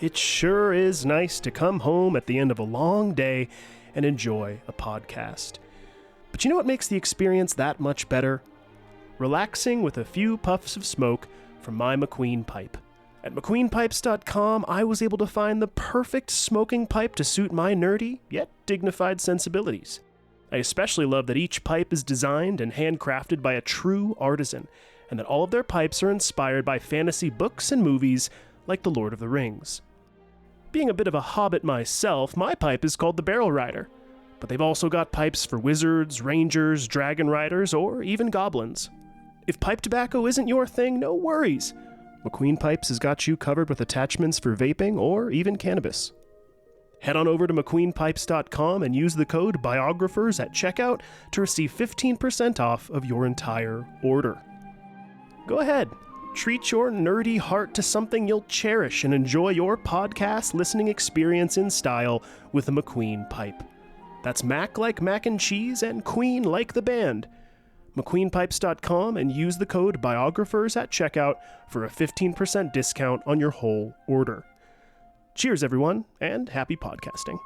It sure is nice to come home at the end of a long day and enjoy a podcast. But you know what makes the experience that much better? Relaxing with a few puffs of smoke from my McQueen pipe. At McQueenPipes.com, I was able to find the perfect smoking pipe to suit my nerdy, yet dignified sensibilities. I especially love that each pipe is designed and handcrafted by a true artisan, and that all of their pipes are inspired by fantasy books and movies like The Lord of the Rings. Being a bit of a hobbit myself, my pipe is called the Barrel Rider, but they've also got pipes for wizards, rangers, dragon riders, or even goblins. If pipe tobacco isn't your thing, no worries. McQueen Pipes has got you covered with attachments for vaping or even cannabis. Head on over to McQueenPipes.com and use the code BIOGRAPHERS at checkout to receive 15% off of your entire order. Go ahead, treat your nerdy heart to something you'll cherish and enjoy your podcast listening experience in style with a McQueen pipe. That's Mac like mac and cheese and Queen like the band. McQueenPipes.com and use the code BIOGRAPHERS at checkout for a 15% discount on your whole order. Cheers, everyone, and happy podcasting.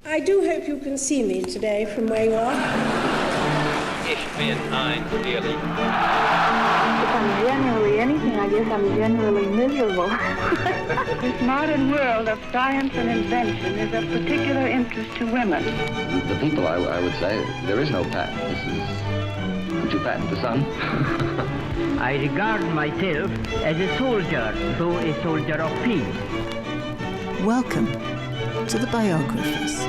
I do hope you can see me today from where you are. Ich bin ein Feeling. If I'm generally anything, I guess I'm generally miserable. This modern world of science and invention is of particular interest to women. The people, I would say, there is no patent. This is... Would you patent the sun? I regard myself as a soldier, though a soldier of peace. Welcome to the Biographers.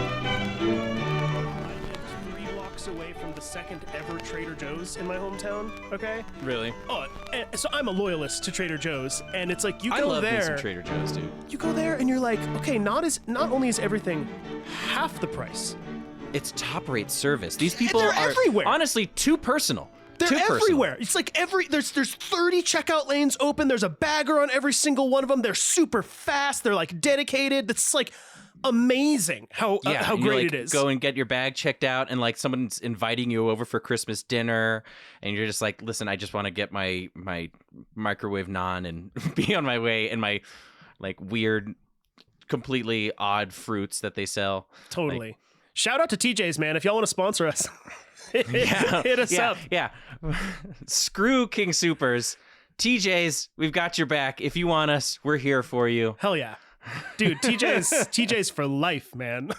Away from the second ever Trader Joe's in my hometown, okay? Really? Oh, so I'm a loyalist to Trader Joe's, and it's like you go there. I love me some Trader Joe's, dude. You go there and you're like, okay, not only is everything half the price. It's top-rate service. These people are everywhere. Honestly too personal. They're everywhere. It's like there's 30 checkout lanes open. There's a bagger on every single one of them. They're super fast. They're like dedicated. It's like amazing how great it is. Go and get your bag checked out, and like someone's inviting you over for Christmas dinner, and you're just like, listen, I just want to get my microwave naan and be on my way, and my like weird, completely odd fruits that they sell. Totally. Like, shout out to TJ's, man. If y'all want to sponsor us, hit us up. Yeah. Screw King Soopers. TJ's, we've got your back. If you want us, we're here for you. Hell yeah. Dude, TJ's for life, man.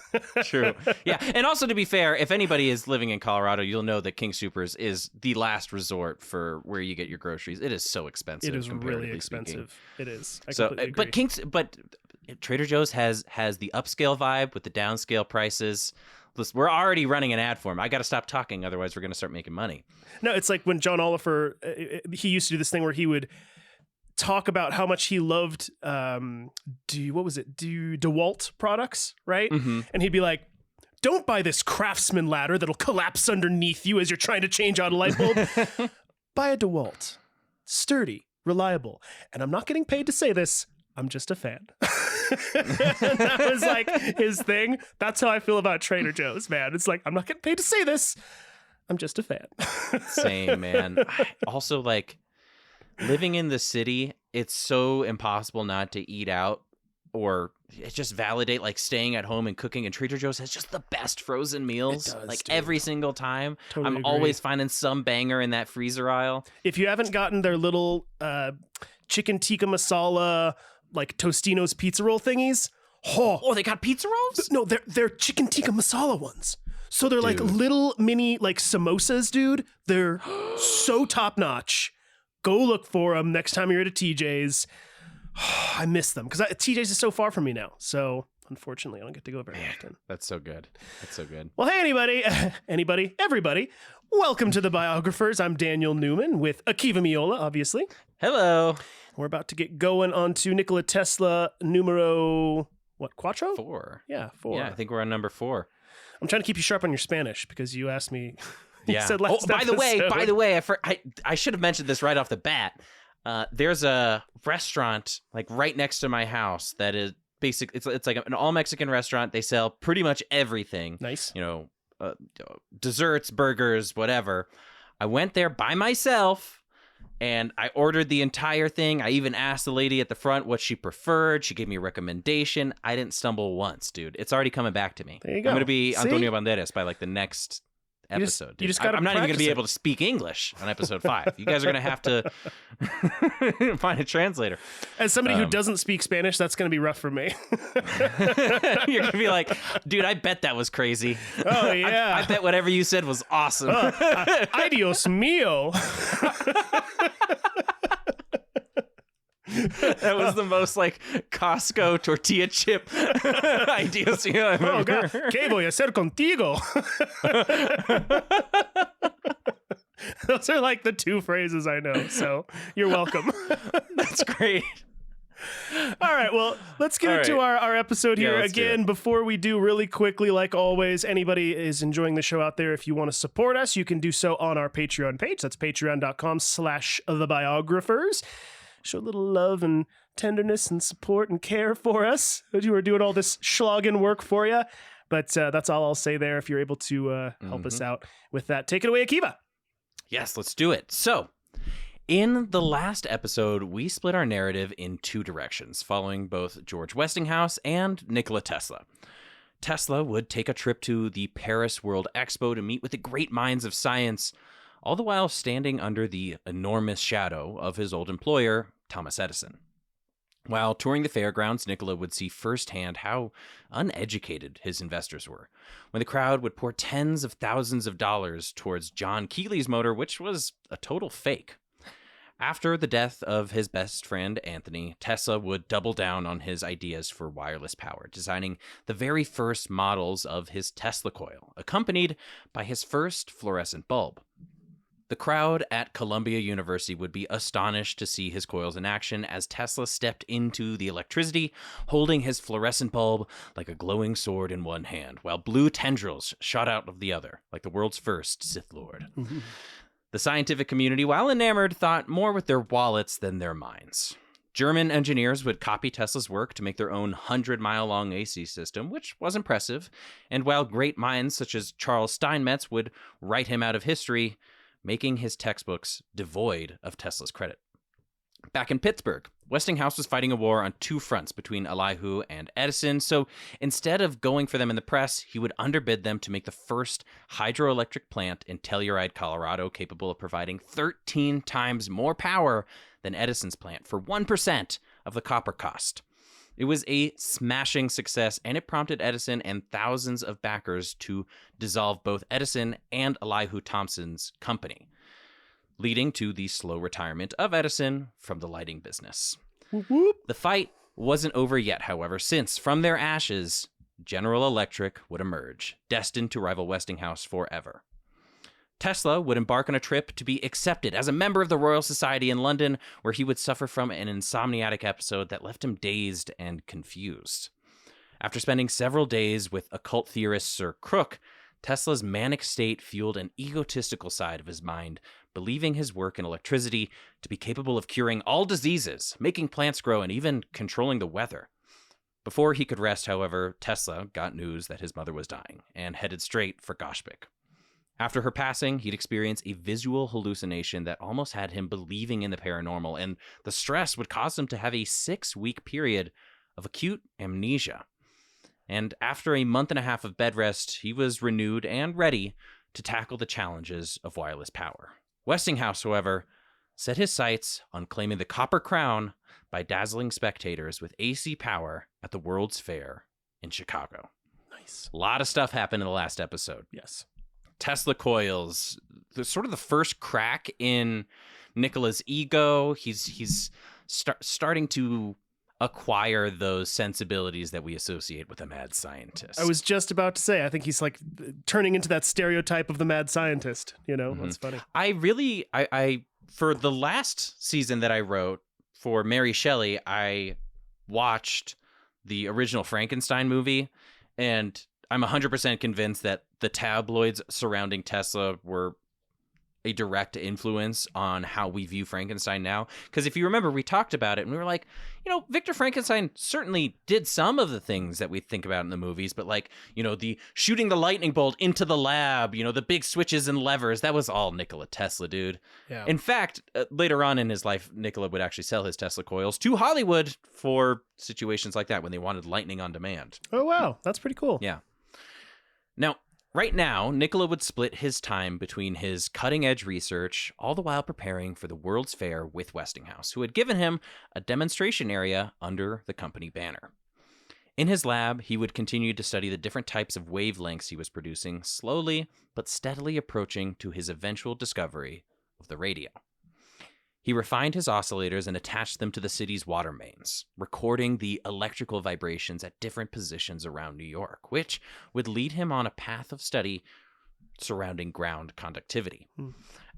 True. Yeah. And also, to be fair, if anybody is living in Colorado, you'll know that King Soopers is the last resort for where you get your groceries. It is so expensive. It is really expensive. It is. I completely agree. But Trader Joe's has the upscale vibe with the downscale prices. Listen, we're already running an ad for him. I got to stop talking, otherwise we're going to start making money. No, it's like when John Oliver, he used to do this thing where he would talk about how much he loved DeWalt products, right? Mm-hmm. And he'd be like, don't buy this Craftsman ladder that'll collapse underneath you as you're trying to change out a light bulb. Buy a DeWalt. Sturdy, reliable. And I'm not getting paid to say this, I'm just a fan. That was like his thing. That's how I feel about Trader Joe's, man. It's like, I'm not getting paid to say this, I'm just a fan. Same, man. Also, like, living in the city, it's so impossible not to eat out or just validate like staying at home and cooking. And Trader Joe's has just the best frozen meals. It does, like dude. Every single time. Totally I'm agree. always finding some banger in that freezer aisle. If you haven't gotten their little chicken tikka masala, like Tostino's pizza roll thingies. Oh, they got pizza rolls? No, they're chicken tikka masala ones. So they're like little mini like samosas, dude. They're so top notch. Go look for them next time you're at a TJ's. I miss them because TJ's is so far from me now. So unfortunately, I don't get to go very often. That's so good. That's so good. Well, hey, anybody, everybody. Welcome to the Biographers. I'm Daniel Newman with Akiva Miola, obviously. Hello. We're about to get going on to Nikola Tesla numero, quattro? 4. Yeah, 4. Yeah, I think we're on number 4. I'm trying to keep you sharp on your Spanish because you asked me. Yeah. Said last by the episode. way, I should have mentioned this right off the bat. There's a restaurant like right next to my house that is basically it's like an all Mexican restaurant. They sell pretty much everything. Nice. Desserts, burgers, whatever. I went there by myself, And I ordered the entire thing. I even asked the lady at the front what she preferred. She gave me a recommendation. I didn't stumble once, dude. It's already coming back to me. There you go. I'm going to be See? Antonio Banderas by like the next episode. You just gotta I'm not even going to be practice it. able to speak English on episode 5. You guys are going to have to find a translator. As somebody who doesn't speak Spanish, that's going to be rough for me. You're going to be like, dude, I bet that was crazy. Oh, yeah. I bet whatever you said was awesome. Ay, Dios mío. That was the most like Costco tortilla chip ideas I've Oh, ever God. heard. ¿Qué voy a hacer contigo? Those are like the 2 phrases I know, so you're welcome. That's great. All right, well, let's get into our episode Yeah, here. let's do Again, it. before we do, really quickly, like always, anybody is enjoying the show out there, if you want to support us, you can do so on our Patreon page. That's patreon.com/thebiographers. Show a little love and tenderness and support and care for us. You are doing all this schlogging work for you. But that's all I'll say there if you're able to help us out with that. Take it away, Akiva. Yes, let's do it. So, in the last episode, we split our narrative in 2 directions, following both George Westinghouse and Nikola Tesla. Tesla would take a trip to the Paris World Expo to meet with the great minds of science, all the while standing under the enormous shadow of his old employer, Thomas Edison. While touring the fairgrounds, Nikola would see firsthand how uneducated his investors were, when the crowd would pour tens of thousands of dollars towards John Keely's motor, which was a total fake. After the death of his best friend, Anthony, Tesla would double down on his ideas for wireless power, designing the very first models of his Tesla coil, accompanied by his first fluorescent bulb. The crowd at Columbia University would be astonished to see his coils in action as Tesla stepped into the electricity, holding his fluorescent bulb like a glowing sword in one hand, while blue tendrils shot out of the other, like the world's first Sith Lord. Mm-hmm. The scientific community, while enamored, thought more with their wallets than their minds. German engineers would copy Tesla's work to make their own 100-mile-long AC system, which was impressive, and while great minds such as Charles Steinmetz would write him out of history, making his textbooks devoid of Tesla's credit. Back in Pittsburgh, Westinghouse was fighting a war on 2 fronts between Elihu and Edison, so instead of going for them in the press, he would underbid them to make the first hydroelectric plant in Telluride, Colorado, capable of providing 13 times more power than Edison's plant for 1% of the copper cost. It was a smashing success, and it prompted Edison and thousands of backers to dissolve both Edison and Elihu Thomson's company, leading to the slow retirement of Edison from the lighting business. Whoop. The fight wasn't over yet, however, since from their ashes, General Electric would emerge, destined to rival Westinghouse forever. Tesla would embark on a trip to be accepted as a member of the Royal Society in London, where he would suffer from an insomniatic episode that left him dazed and confused. After spending several days with occult theorist Sir Crook, Tesla's manic state fueled an egotistical side of his mind, believing his work in electricity to be capable of curing all diseases, making plants grow, and even controlling the weather. Before he could rest, however, Tesla got news that his mother was dying and headed straight for Goshpik. After her passing, he'd experience a visual hallucination that almost had him believing in the paranormal, and the stress would cause him to have a 6-week period of acute amnesia. And after a month and a half of bed rest, he was renewed and ready to tackle the challenges of wireless power. Westinghouse, however, set his sights on claiming the Copper Crown by dazzling spectators with AC power at the World's Fair in Chicago. Nice. A lot of stuff happened in the last episode. Yes. Tesla coils, sort of the first crack in Nikola's ego. He's starting to acquire those sensibilities that we associate with a mad scientist. I was just about to say, I think he's like turning into that stereotype of the mad scientist. You know, That's funny. I for the last season that I wrote for Mary Shelley, I watched the original Frankenstein movie, and I'm 100% convinced that the tabloids surrounding Tesla were a direct influence on how we view Frankenstein now. Because if you remember, we talked about it and we were like, Victor Frankenstein certainly did some of the things that we think about in the movies, but like, the shooting the lightning bolt into the lab, the big switches and levers, that was all Nikola Tesla, dude. Yeah. In fact, later on in his life, Nikola would actually sell his Tesla coils to Hollywood for situations like that when they wanted lightning on demand. Oh, wow. That's pretty cool. Yeah. Now, right now, Nikola would split his time between his cutting-edge research, all the while preparing for the World's Fair with Westinghouse, who had given him a demonstration area under the company banner. In his lab, he would continue to study the different types of wavelengths he was producing, slowly but steadily approaching to his eventual discovery of the radio. He refined his oscillators and attached them to the city's water mains, recording the electrical vibrations at different positions around New York, which would lead him on a path of study surrounding ground conductivity.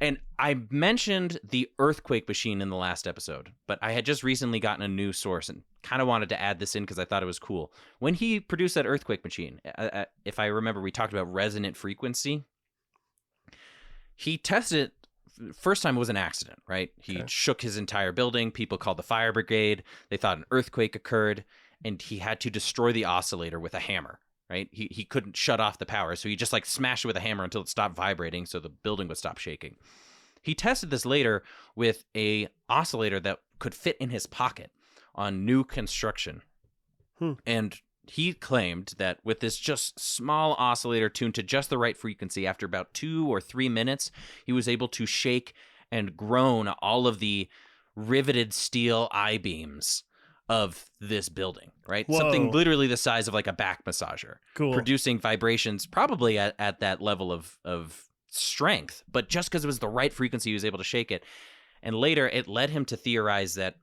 And I mentioned the earthquake machine in the last episode, but I had just recently gotten a new source and kind of wanted to add this in because I thought it was cool. When he produced that earthquake machine, if I remember, we talked about resonant frequency. He tested it. First time it was an accident, right? He shook his entire building. People called the fire brigade. They thought an earthquake occurred, and he had to destroy the oscillator with a hammer, right? He couldn't shut off the power, so he just like smashed it with a hammer until it stopped vibrating so the building would stop shaking. He tested this later with a oscillator that could fit in his pocket on new construction. And he claimed that with this just small oscillator tuned to just the right frequency, after about 2 or 3 minutes, he was able to shake and groan all of the riveted steel I-beams of this building, right? Whoa. Something literally the size of like a back massager. Cool. Producing Producing vibrations probably at that level of strength, but just because it was the right frequency, he was able to shake it. And later, it led him to theorize that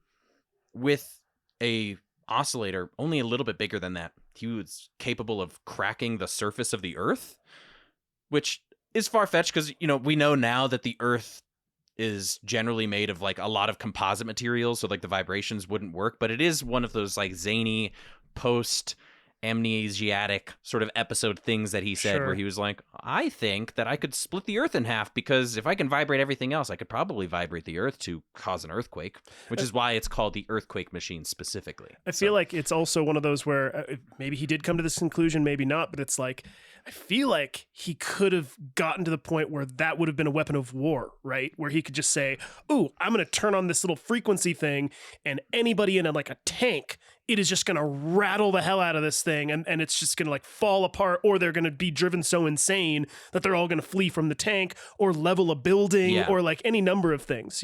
with a oscillator only a little bit bigger than that, he was capable of cracking the surface of the Earth, which is far-fetched because, we know now that the Earth is generally made of like a lot of composite materials, so like the vibrations wouldn't work, but it is one of those like zany post amnesiatic sort of episode things that he said where he was like, I think that I could split the Earth in half because if I can vibrate everything else, I could probably vibrate the Earth to cause an earthquake, which is why it's called the earthquake machine specifically. I feel like it's also one of those where maybe he did come to this conclusion, maybe not, but it's like, I feel like he could have gotten to the point where that would have been a weapon of war, right? Where he could just say, oh, I'm going to turn on this little frequency thing and anybody in a tank, it is just going to rattle the hell out of this thing and it's just going to like fall apart, or they're going to be driven so insane that they're all going to flee from the tank or level a building or like any number of things,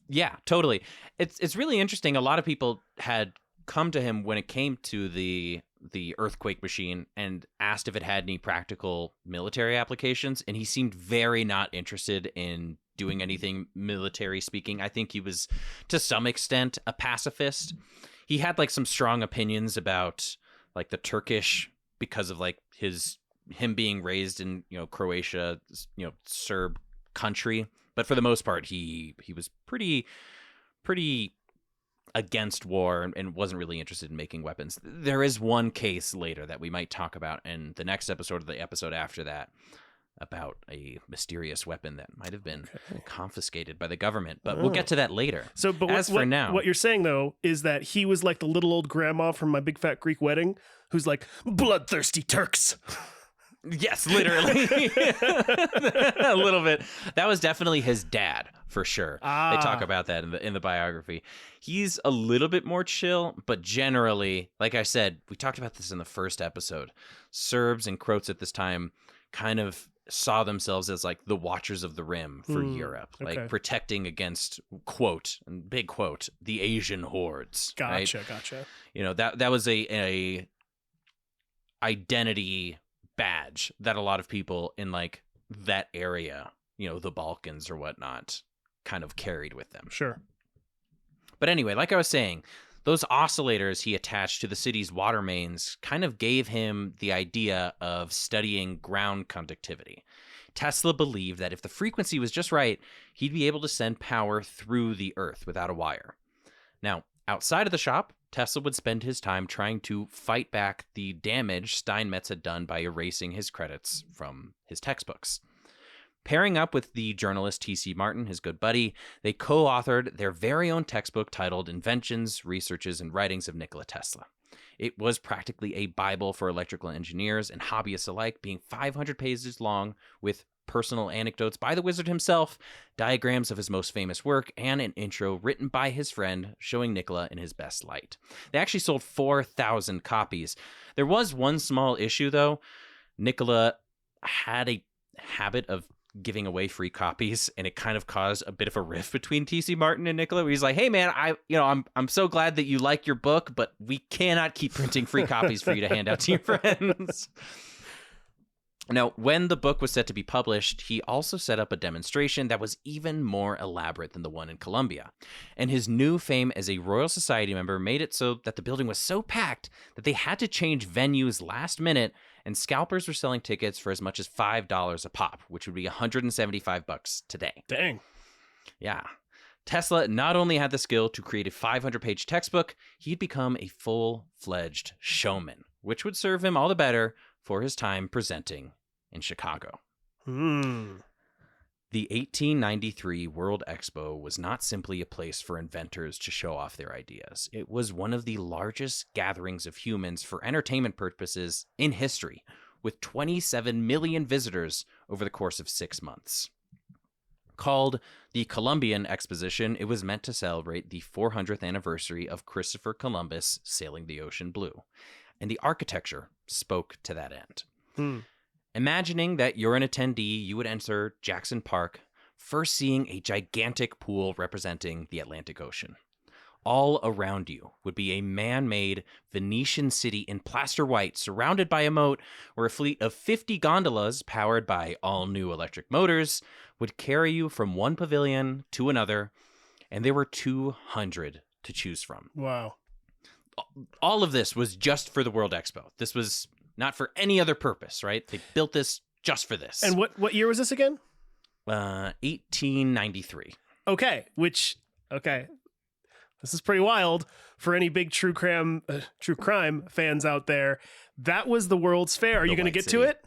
Yeah, totally. It's really interesting. A lot of people had come to him when it came to the earthquake machine and asked if it had any practical military applications, and he seemed very not interested in doing anything military speaking. I think he was to some extent a pacifist. He had like some strong opinions about like the Turkish because of like him being raised in Croatia, Serb country, but for the most part he was pretty against war and wasn't really interested in making weapons. There is one case later that we might talk about in the next episode or the episode after that about a mysterious weapon that might have been confiscated by the government, but we'll get to that later. So, but for now, what you're saying though is that he was like the little old grandma from My Big Fat Greek Wedding, who's like, bloodthirsty Turks. Yes, literally. A little bit. That was definitely his dad, for sure. They talk about that in the biography. He's a little bit more chill, but generally, like I said, we talked about this in the first episode. Serbs and Croats at this time kind of saw themselves as like the watchers of the rim for Europe, like protecting against, quote, and big quote, the Asian hordes. Gotcha. That was a identity badge that a lot of people in like that area, the Balkans or whatnot, kind of carried with them. Sure. But anyway, like I was saying, those oscillators he attached to the city's water mains kind of gave him the idea of studying ground conductivity. Tesla believed that if the frequency was just right, he'd be able to send power through the Earth without a wire. Now, outside of the shop, Tesla would spend his time trying to fight back the damage Steinmetz had done by erasing his credits from his textbooks. Pairing up with the journalist T.C. Martin, his good buddy, they co-authored their very own textbook titled Inventions, Researches, and Writings of Nikola Tesla. It was practically a Bible for electrical engineers and hobbyists alike, being 500 pages long with personal anecdotes by the wizard himself, diagrams of his most famous work, and an intro written by his friend showing Nikola in his best light. They actually sold 4,000 copies. There was one small issue, though. Nikola had a habit of giving away free copies, and it kind of caused a bit of a rift between T.C. Martin and Nikola, where he's like, hey man, I'm so glad that you like your book, but we cannot keep printing free copies for you to hand out to your friends. Now, when the book was set to be published, he also set up a demonstration that was even more elaborate than the one in Columbia. And his new fame as a Royal Society member made it so that the building was so packed that they had to change venues last minute, and scalpers were selling tickets for as much as $5 a pop, which would be $175 today. Dang. Yeah. Tesla not only had the skill to create a 500-page textbook, he'd become a full-fledged showman, which would serve him all the better for his time presenting in Chicago. The 1893 World Expo was not simply a place for inventors to show off their ideas. It was one of the largest gatherings of humans for entertainment purposes in history, with 27 million visitors over the course of 6 months. Called the Columbian Exposition, it was meant to celebrate the 400th anniversary of Christopher Columbus sailing the ocean blue, and the architecture spoke to that end. Imagining that you're an attendee, you would enter Jackson Park, first seeing a gigantic pool representing the Atlantic Ocean. All around you would be a man-made Venetian city in plaster white, surrounded by a moat where a fleet of 50 gondolas, powered by all-new electric motors, would carry you from one pavilion to another, and there were 200 to choose from. Wow. All of this was just for the World Expo. This was not for any other purpose, right? They built this just for this. And what year was this again? 1893. Okay, this is pretty wild for any big true crime fans out there. That was the World's Fair. Are you going to get to it?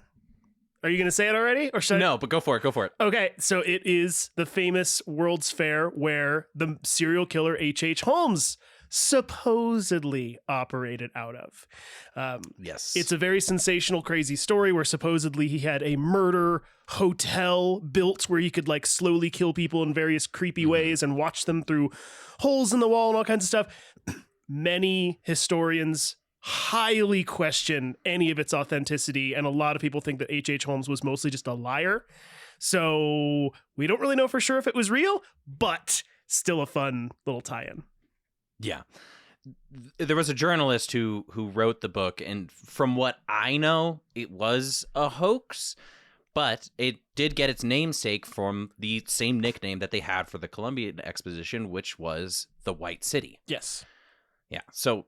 Are you going to say it already? Or should No, but go for it. Okay, so it is the famous World's Fair where the serial killer H.H. Holmes supposedly operated out of. Yes. It's a very sensational, crazy story where supposedly he had a murder hotel built where he could like slowly kill people in various creepy ways and watch them through holes in the wall and all kinds of stuff. Many historians highly question any of its authenticity, and a lot of people think that H.H. Holmes was mostly just a liar. So we don't really know for sure if it was real, but still a fun little tie-in. Yeah. There was a journalist who wrote the book, and from what I know, it was a hoax, but it did get its namesake from the same nickname that they had for the Columbian Exposition, which was the White City. Yes. Yeah. So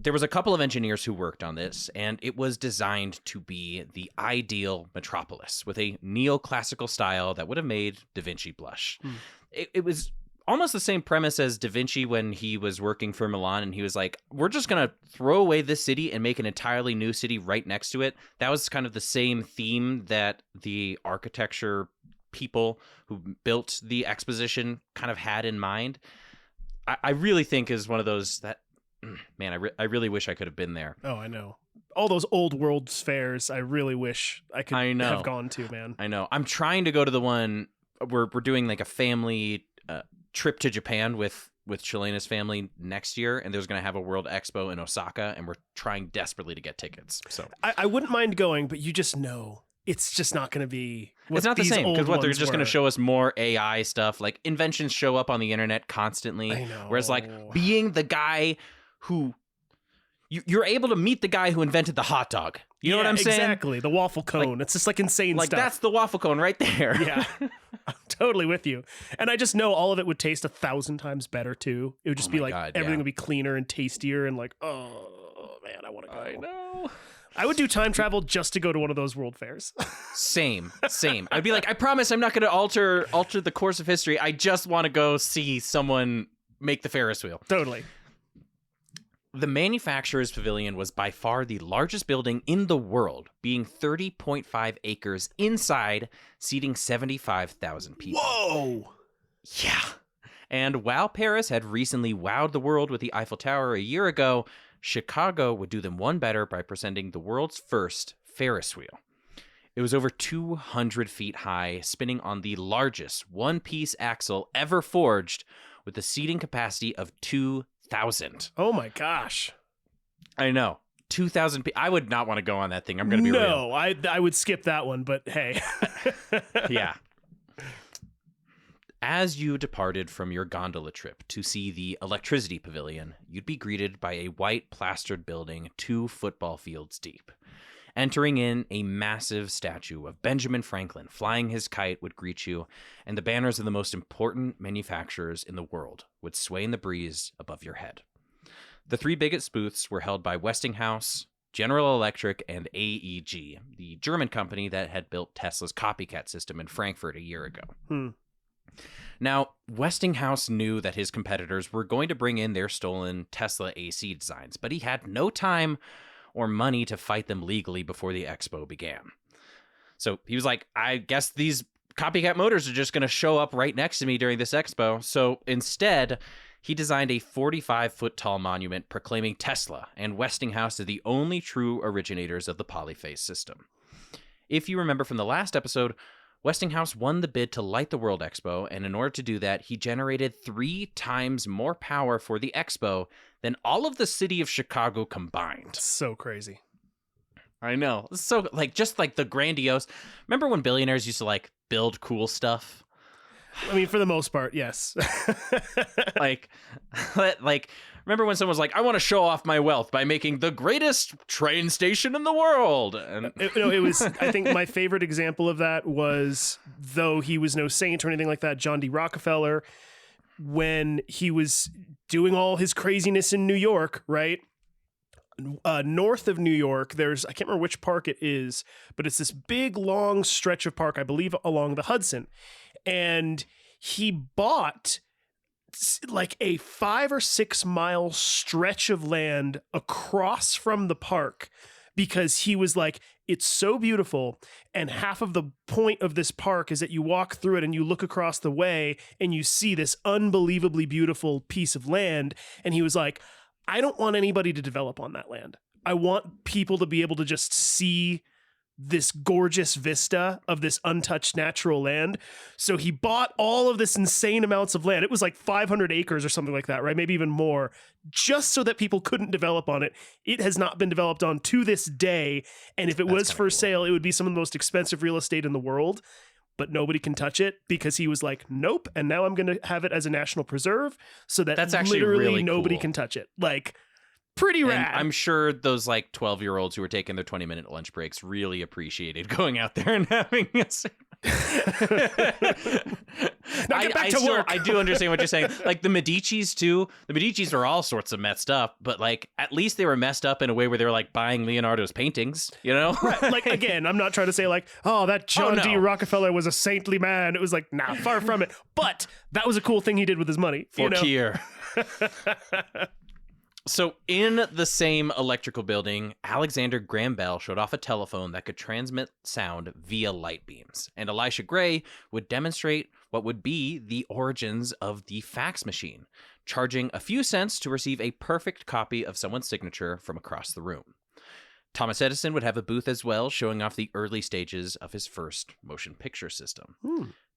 there was a couple of engineers who worked on this, and it was designed to be the ideal metropolis with a neoclassical style that would have made Da Vinci blush. It was almost the same premise as Da Vinci when he was working for Milan, and he was like, we're just going to throw away this city and make an entirely new city right next to it. That was kind of the same theme that the architecture people who built the exposition kind of had in mind. I really think is one of those that, man, I really wish I could have been there. Oh, I know. All those old World's Fairs, I really wish I could have gone to, man. I know. I'm trying to go to the one we're doing like a family trip to Japan with Chilena's family next year, and there's going to have a World Expo in Osaka, and we're trying desperately to get tickets. So I wouldn't mind going, but you just know it's just not going to be it's not the same, because they're just going to show us more AI stuff. Like inventions show up on the internet constantly. I know. Whereas like being the guy who you're able to meet the guy who invented the hot dog. You know what I'm saying? Exactly. The waffle cone. It's just like insane stuff. Like that's the waffle cone right there. Yeah. I'm totally with you. And I just know all of it would taste 1,000 times better too. It would just be like everything would be cleaner and tastier and like, oh man, I want to go. I know. I would do time travel just to go to one of those world fairs. Same. I'd be like, I promise I'm not going to alter the course of history. I just want to go see someone make the Ferris wheel. Totally. the manufacturer's pavilion was by far the largest building in the world, being 30.5 acres inside, seating 75,000 people. Whoa! Yeah. And while Paris had recently wowed the world with the Eiffel Tower a year ago, Chicago would do them one better by presenting the world's first Ferris wheel. It was over 200 feet high, spinning on the largest one-piece axle ever forged, with a seating capacity of 2,000. Oh my gosh. I know. 2,000 people. I would not want to go on that thing. I'm going to be real. No, I would skip that one, but hey. Yeah. As you departed from your gondola trip to see the electricity pavilion, you'd be greeted by a white plastered building 2 football fields deep. Entering in, a massive statue of Benjamin Franklin flying his kite would greet you, and the banners of the most important manufacturers in the world would sway in the breeze above your head. The 3 biggest booths were held by Westinghouse, General Electric, and AEG, the German company that had built Tesla's copycat system in Frankfurt a year ago. Now, Westinghouse knew that his competitors were going to bring in their stolen Tesla AC designs, but he had no time or money to fight them legally before the expo began. So he was like, I guess these copycat motors are just going to show up right next to me during this expo. So instead, he designed a 45-foot tall monument proclaiming Tesla and Westinghouse are the only true originators of the polyphase system. If you remember from the last episode, Westinghouse won the bid to light the World Expo, and in order to do that, he generated 3 times more power for the expo than all of the city of Chicago combined. So crazy. I know. So, just the grandiose. Remember when billionaires used to, build cool stuff? I mean, for the most part, yes. Remember when someone was like, I want to show off my wealth by making the greatest train station in the world? And it was, I think my favorite example of that was, though he was no saint or anything like that, John D. Rockefeller, when he was doing all his craziness in New York, right? North of New York, there's, I can't remember which park it is, but it's this big, long stretch of park, I believe, along the Hudson. And he bought a 5 or 6 mile stretch of land across from the park because he was like, it's so beautiful. And half of the point of this park is that you walk through it and you look across the way and you see this unbelievably beautiful piece of land. And he was like, I don't want anybody to develop on that land. I want people to be able to just see this gorgeous vista of this untouched natural land. So he bought all of this insane amounts of land. It was like 500 acres or something like that, right? Maybe even more, just so that people couldn't develop on it. It has not been developed on to this day. And if it was for sale, it would be some of the most expensive real estate in the world, but nobody can touch it because he was like, nope. And now I'm going to have it as a national preserve so that that's actually literally really nobody cool. can touch it. Pretty rad. And I'm sure those 12-year-olds who were taking their 20-minute lunch breaks really appreciated going out there and having a... Now get back to work. I do understand what you're saying. The Medicis too. The Medicis were all sorts of messed up, but at least they were messed up in a way where they were buying Leonardo's paintings, you know? Right. Again, I'm not trying to say that John D. Rockefeller was a saintly man. It was nah, far from it. But that was a cool thing he did with his money. Fortier. So in the same electrical building, Alexander Graham Bell showed off a telephone that could transmit sound via light beams, and Elisha Gray would demonstrate what would be the origins of the fax machine, charging a few cents to receive a perfect copy of someone's signature from across the room. Thomas Edison would have a booth as well, showing off the early stages of his first motion picture system.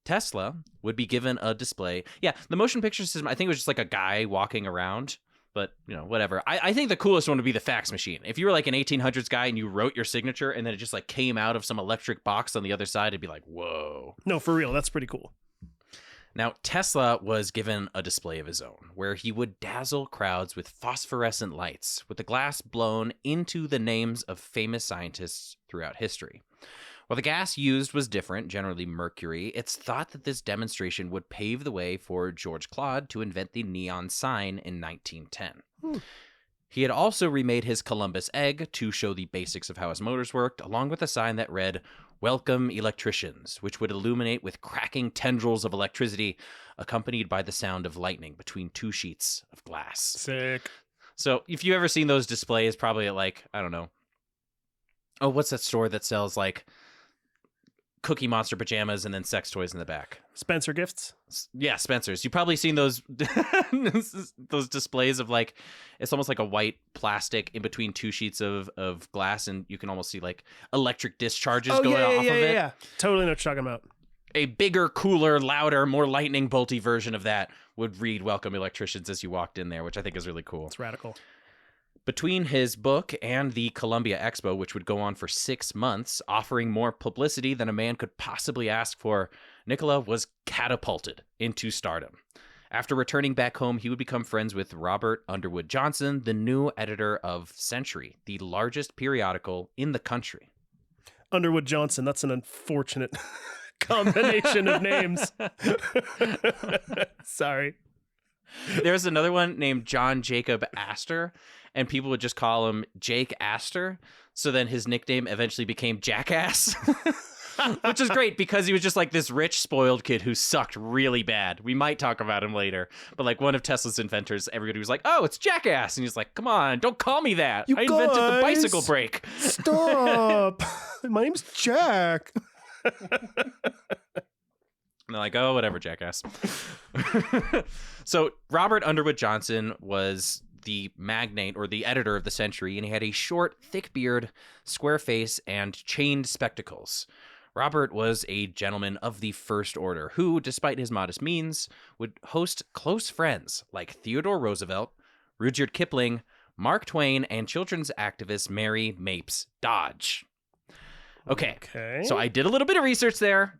Tesla would be given a display. Yeah, the motion picture system, I think it was just a guy walking around. But, whatever. I think the coolest one would be the fax machine. If you were an 1800s guy and you wrote your signature and then it just came out of some electric box on the other side, it'd be whoa. No, for real. That's pretty cool. Now, Tesla was given a display of his own where he would dazzle crowds with phosphorescent lights with the glass blown into the names of famous scientists throughout history. While the gas used was different, generally mercury, it's thought that this demonstration would pave the way for George Claude to invent the neon sign in 1910. He had also remade his Columbus egg to show the basics of how his motors worked, along with a sign that read, "Welcome electricians," which would illuminate with cracking tendrils of electricity, accompanied by the sound of lightning between 2 sheets of glass. Sick. So if you've ever seen those displays, probably at like, I don't know. Oh, what's that store that sells like Cookie Monster pajamas and then sex toys in the back? Spencer Gifts? Yeah, Spencer's. You've probably seen those those displays of like, it's almost like a white plastic in between two sheets of glass, and you can almost see like electric discharges going off of it. Yeah. Totally know what you're talking about. A bigger, cooler, louder, more lightning bolty version of that would read "Welcome Electricians" as you walked in there, which I think is really cool. It's radical. Between his book and the Columbia Expo, which would go on for 6 months, offering more publicity than a man could possibly ask for, Nikola was catapulted into stardom. After returning back home, he would become friends with Robert Underwood Johnson, the new editor of Century, the largest periodical in the country. Underwood Johnson, that's an unfortunate combination of names. Sorry. There's another one named John Jacob Astor, and people would just call him Jake Astor. So then his nickname eventually became Jackass, which is great because he was just like this rich, spoiled kid who sucked really bad. We might talk about him later, but like one of Tesla's inventors, everybody was like, "Oh, it's Jackass," and he's like, "Come on, don't call me that. I invented the bicycle brake." Stop. My name's Jack. And they're like, "Oh, whatever, Jackass." So Robert Underwood Johnson was the magnate or the editor of the Century, and he had a short, thick beard, square face, and chained spectacles. Robert was a gentleman of the first order who, despite his modest means, would host close friends like Theodore Roosevelt, Rudyard Kipling, Mark Twain, and children's activist Mary Mapes Dodge. Okay, so I did a little bit of research there.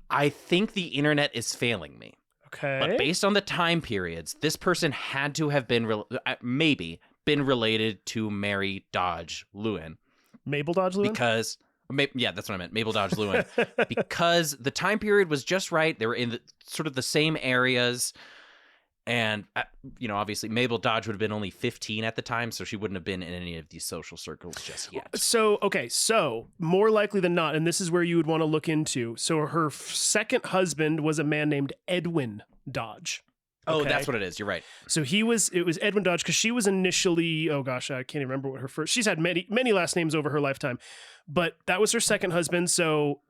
I think the internet is failing me. Okay. But based on the time periods, this person had to have been maybe been related to Mary Dodge Lewin. Mabel Dodge Lewin? Because, yeah, that's what I meant. Mabel Dodge Lewin. Because the time period was just right. They were in sort of the same areas. And, obviously Mabel Dodge would have been only 15 at the time, so she wouldn't have been in any of these social circles just yet. So more likely than not, and this is where you would want to look into. So her second husband was a man named Edwin Dodge. Okay? Oh, that's what it is. You're right. So it was Edwin Dodge because she was initially, I can't even remember what her first, she's had many last names over her lifetime, but that was her second husband. So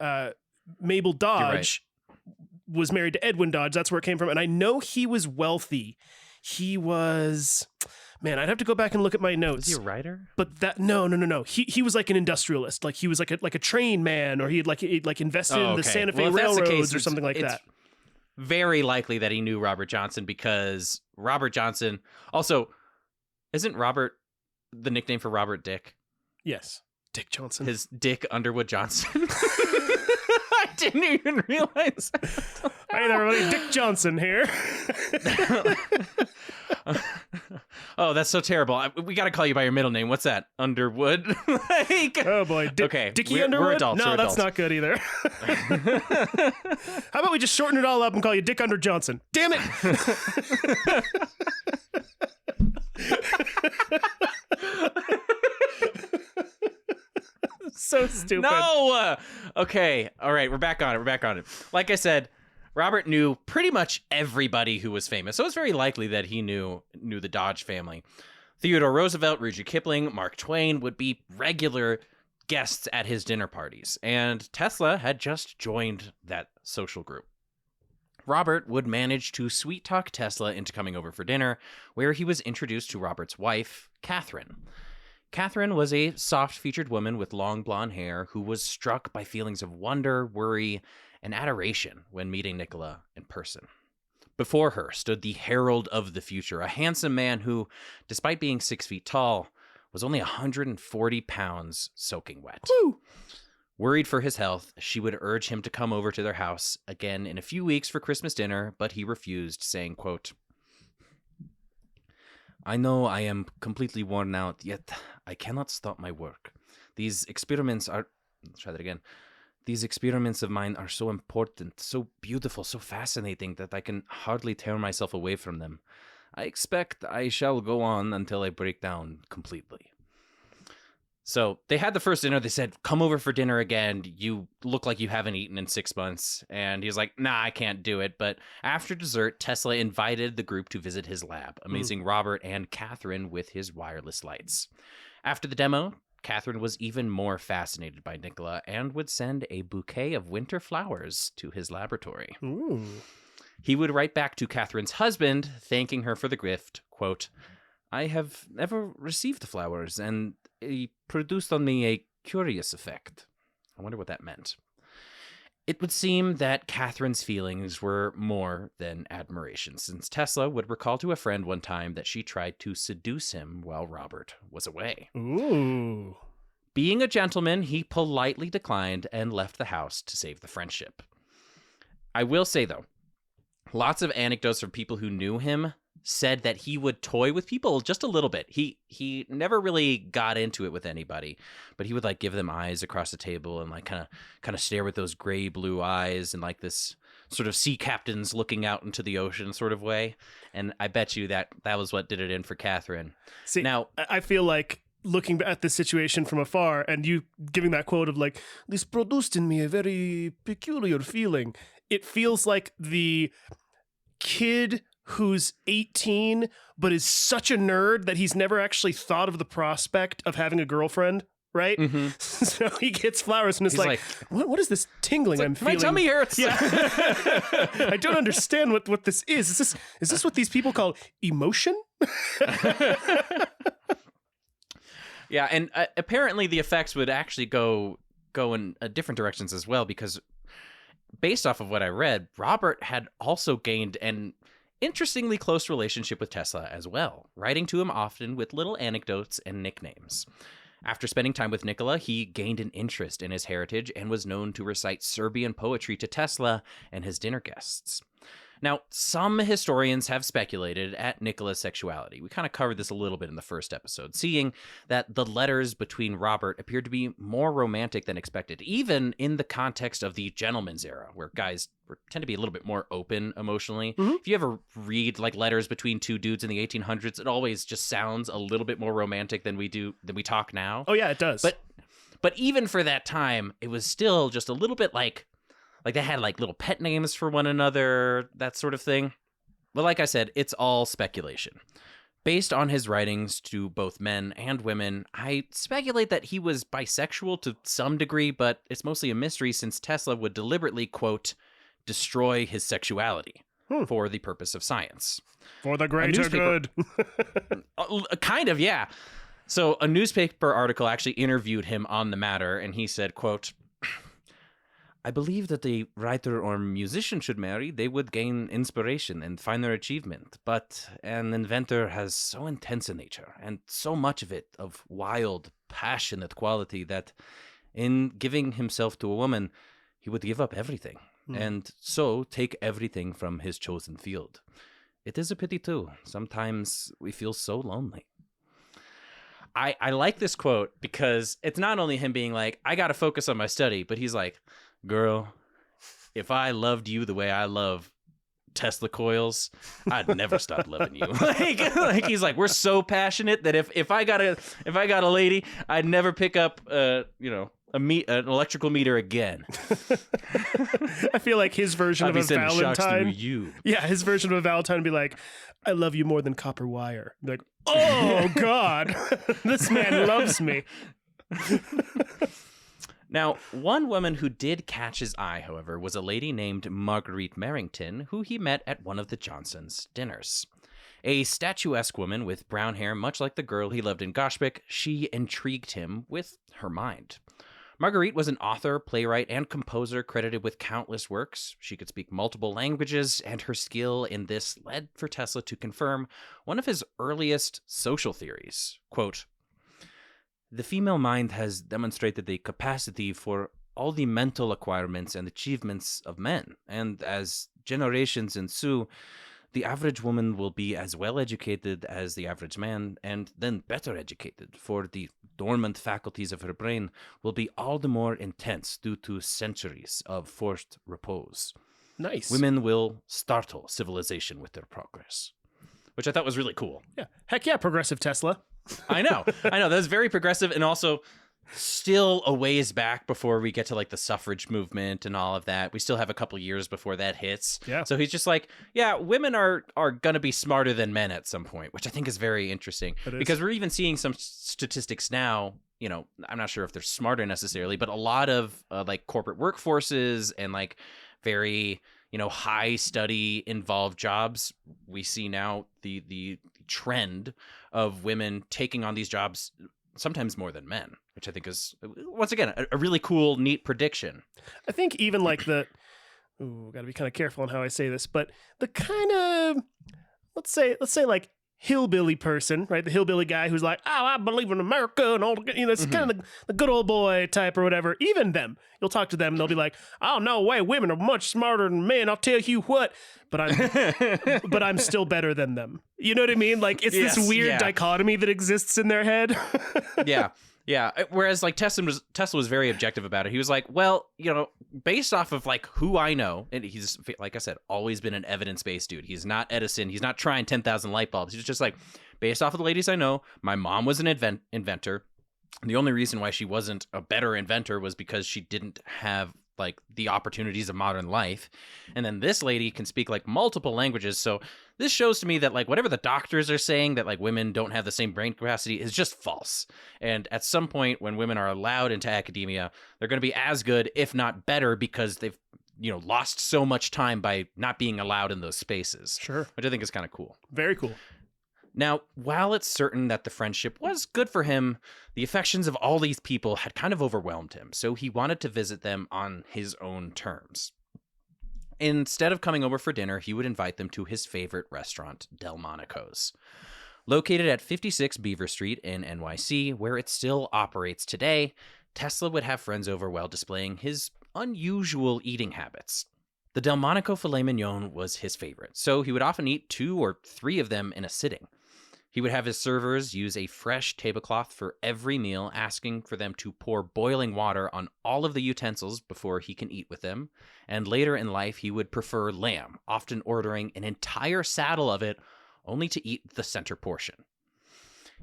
Mabel Dodge was married to Edwin Dodge. That's where it came from. And I know he was wealthy. He was, man, I'd have to go back and look at my notes. Was he a writer? But that, no. He was like an industrialist. Like he was like a train man, or he'd invested in the Santa Fe railroads or something like that. Very likely that he knew Robert Johnson because Robert Johnson also, isn't Robert the nickname for Robert Dick? Yes. Dick Johnson. His Dick Underwood Johnson. I didn't even realize. Hey there, everybody. Dick Johnson here. Oh, that's so terrible. We got to call you by your middle name. What's that? Underwood? Oh, boy. Okay. Dickie Underwood? We're adults. No, that's not good either. How about we just shorten it all up and call you Dick Under Johnson? Damn it. So stupid. No. Okay. All right. We're back on it. Like I said, Robert knew pretty much everybody who was famous, so it's very likely that he knew the Dodge family. Theodore Roosevelt, Rudyard Kipling, Mark Twain would be regular guests at his dinner parties, and Tesla had just joined that social group. Robert would manage to sweet-talk Tesla into coming over for dinner, where he was introduced to Robert's wife, Catherine. Catherine was a soft-featured woman with long blonde hair who was struck by feelings of wonder, worry, and adoration when meeting Nikola in person. Before her stood the herald of the future, a handsome man who, despite being 6 feet tall, was only 140 pounds soaking wet. Woo! Worried for his health, she would urge him to come over to their house again in a few weeks for Christmas dinner, but he refused, saying, quote, "I know I am completely worn out, yet I cannot stop my work. These experiments of mine are so important, so beautiful, so fascinating that I can hardly tear myself away from them. I expect I shall go on until I break down completely." So they had the first dinner. They said, come over for dinner again. You look like you haven't eaten in 6 months. And he was like, nah, I can't do it. But after dessert, Tesla invited the group to visit his lab, amazing Robert and Catherine with his wireless lights. After the demo, Catherine was even more fascinated by Nikola and would send a bouquet of winter flowers to his laboratory. Ooh. He would write back to Catherine's husband, thanking her for the gift, quote, I have never received the flowers, and it produced on me a curious effect. I wonder what that meant. It would seem that Catherine's feelings were more than admiration, since Tesla would recall to a friend one time that she tried to seduce him while Robert was away. Ooh. Being a gentleman, he politely declined and left the house to save the friendship. I will say, though, lots of anecdotes from people who knew him said that he would toy with people just a little bit. He never really got into it with anybody, but he would like give them eyes across the table and like kind of stare with those gray blue eyes and like this sort of sea captains looking out into the ocean sort of way. And I bet you that was what did it in for Catherine. See, now I feel like looking at this situation from afar and you giving that quote of like, this produced in me a very peculiar feeling. It feels like the kid who's 18 but is such a nerd that he's never actually thought of the prospect of having a girlfriend, right? Mm-hmm. So he gets flowers and it's He's like what is this tingling I'm feeling? My tummy hurts. Yeah. I don't understand what this is. Is this what these people call emotion? Yeah, and apparently the effects would actually go in different directions as well, because based off of what I read, Robert had also gained an interestingly close relationship with Tesla as well, writing to him often with little anecdotes and nicknames. After spending time with Nikola, he gained an interest in his heritage and was known to recite Serbian poetry to Tesla and his dinner guests. Now, some historians have speculated at Nikola's sexuality. We kind of covered this a little bit in the first episode, seeing that the letters between Robert appeared to be more romantic than expected, even in the context of the gentleman's era, where guys tend to be a little bit more open emotionally. Mm-hmm. If you ever read like letters between two dudes in the 1800s, it always just sounds a little bit more romantic than we talk now. Oh yeah, it does. But even for that time, it was still just a little bit like they had like little pet names for one another, that sort of thing. But like I said, it's all speculation. Based on his writings to both men and women, I speculate that he was bisexual to some degree, but it's mostly a mystery since Tesla would deliberately, quote, destroy his sexuality for the purpose of science. For the greater good. Kind of, yeah. So a newspaper article actually interviewed him on the matter, and he said, quote, I believe that a writer or musician should marry. They would gain inspiration and find their achievement. But an inventor has so intense a nature, and so much of it of wild, passionate quality, that in giving himself to a woman, he would give up everything, and so take everything from his chosen field. It is a pity, too. Sometimes we feel so lonely. I like this quote because it's not only him being like, I got to focus on my study, but he's like, girl, if I loved you the way I love Tesla coils, I'd never stop loving you. like he's like, we're so passionate that if I got a lady, I'd never pick up an electrical meter again. I feel like his version of a Valentine. Yeah, his version of a Valentine would be like, I love you more than copper wire. Like, oh God, this man loves me. Now, one woman who did catch his eye, however, was a lady named Marguerite Merrington, who he met at one of the Johnsons' dinners. A statuesque woman with brown hair, much like the girl he loved in Goshbeck, she intrigued him with her mind. Marguerite was an author, playwright, and composer credited with countless works. She could speak multiple languages, and her skill in this led for Tesla to confirm one of his earliest social theories. Quote, the female mind has demonstrated the capacity for all the mental acquirements and achievements of men, and as generations ensue, the average woman will be as well educated as the average man, and then better educated, for the dormant faculties of her brain will be all the more intense due to centuries of forced repose. Nice. Women will startle civilization with their progress, which I thought was really cool. Yeah. Heck yeah, progressive Tesla. I know. That's very progressive, and also still a ways back before we get to like the suffrage movement and all of that. We still have a couple years before that hits. Yeah. So he's just like, yeah, women are going to be smarter than men at some point, which I think is very interesting because we're even seeing some statistics now. You know, I'm not sure if they're smarter necessarily, but a lot of like corporate workforces and like very, you know, high study involved jobs. We see now the trend of women taking on these jobs sometimes more than men, which I think is, once again, a really cool, neat prediction. I think even like got to be kind of careful on how I say this, but the kind of, let's say like hillbilly person, right? The hillbilly guy who's like, oh, I believe in America and all, you know, it's kind of the good old boy type or whatever. Even them, you'll talk to them and they'll be like, oh, no way, women are much smarter than men. I'll tell you what, but I'm still better than them. You know what I mean? Like it's this weird dichotomy that exists in their head. Yeah. Whereas like Tesla was very objective about it. He was like, well, you know, based off of like who I know, and he's, like I said, always been an evidence-based dude. He's not Edison. He's not trying 10,000 light bulbs. He's just like, based off of the ladies I know, my mom was an inventor. And the only reason why she wasn't a better inventor was because she didn't have like the opportunities of modern life. And then this lady can speak like multiple languages. So this shows to me that like whatever the doctors are saying that like women don't have the same brain capacity is just false. And at some point when women are allowed into academia, they're going to be as good, if not better, because they've, you know, lost so much time by not being allowed in those spaces. Sure. Which I think is kind of cool. Very cool. Now, while it's certain that the friendship was good for him, the affections of all these people had kind of overwhelmed him, so he wanted to visit them on his own terms. Instead of coming over for dinner, he would invite them to his favorite restaurant, Delmonico's. Located at 56 Beaver Street in NYC, where it still operates today, Tesla would have friends over while displaying his unusual eating habits. The Delmonico filet mignon was his favorite, so he would often eat 2 or 3 of them in a sitting. He would have his servers use a fresh tablecloth for every meal, asking for them to pour boiling water on all of the utensils before he can eat with them. And later in life, he would prefer lamb, often ordering an entire saddle of it, only to eat the center portion.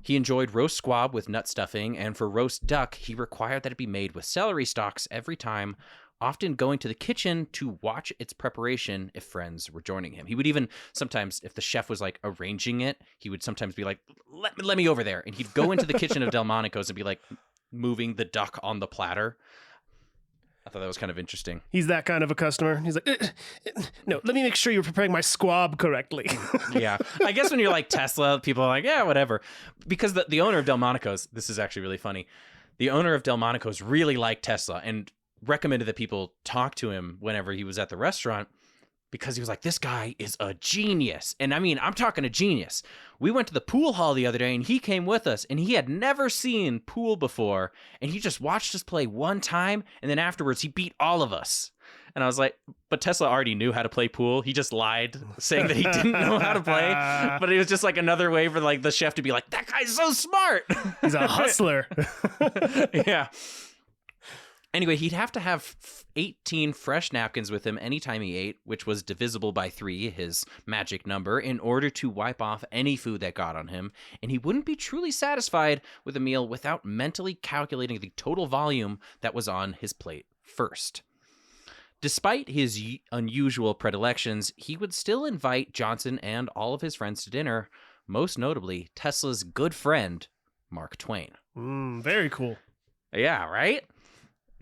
He enjoyed roast squab with nut stuffing, and for roast duck, he required that it be made with celery stalks every time, often going to the kitchen to watch its preparation if friends were joining him. He would even sometimes, if the chef was like arranging it, he would sometimes be like, let me over there. And he'd go into the kitchen of Delmonico's and be like moving the duck on the platter. I thought that was kind of interesting. He's that kind of a customer. He's like, no, let me make sure you're preparing my squab correctly. Yeah. I guess when you're like Tesla, people are like, yeah, whatever. Because the owner of Delmonico's, this is actually really funny. The owner of Delmonico's really liked Tesla and recommended that people talk to him whenever he was at the restaurant because he was like, this guy is a genius. And I mean, I'm talking a genius. We went to the pool hall the other day and he came with us and he had never seen pool before. And he just watched us play one time. And then afterwards he beat all of us. And I was like, but Tesla already knew how to play pool. He just lied saying that he didn't know how to play. But it was just like another way for like the chef to be like, that guy's so smart. He's a hustler. Yeah. Anyway, he'd have to have 18 fresh napkins with him anytime he ate, which was divisible by 3, his magic number, in order to wipe off any food that got on him, and he wouldn't be truly satisfied with a meal without mentally calculating the total volume that was on his plate first. Despite his unusual predilections, he would still invite Johnson and all of his friends to dinner, most notably Tesla's good friend, Mark Twain. Very cool. Yeah, right?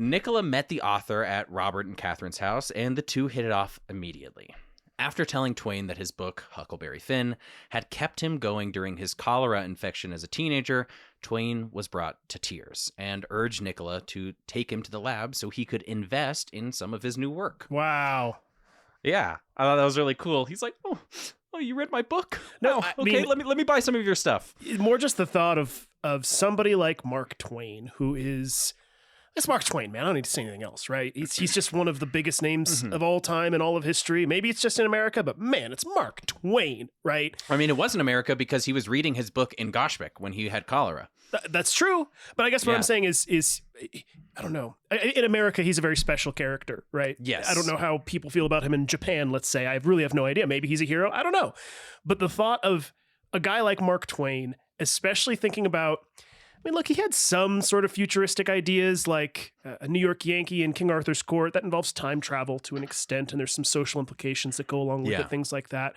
Nikola met the author at Robert and Catherine's house, and the two hit it off immediately. After telling Twain that his book, Huckleberry Finn, had kept him going during his cholera infection as a teenager, Twain was brought to tears and urged Nikola to take him to the lab so he could invest in some of his new work. Wow. Yeah, I thought that was really cool. He's like, oh, you read my book? No, okay, let me buy some of your stuff. More just the thought of somebody like Mark Twain, who is... It's Mark Twain, man. I don't need to say anything else, right? He's just one of the biggest names of all time in all of history. Maybe it's just in America, but man, it's Mark Twain, right? I mean, it was in America because he was reading his book in Goshbeck when he had cholera. That's true. But I guess what I'm saying is, I don't know. In America, he's a very special character, right? Yes. I don't know how people feel about him in Japan, let's say. I really have no idea. Maybe he's a hero. I don't know. But the thought of a guy like Mark Twain especially thinking about, I mean, look, he had some sort of futuristic ideas like a New York Yankee in King Arthur's Court that involves time travel to an extent, and there's some social implications that go along with it, things like that.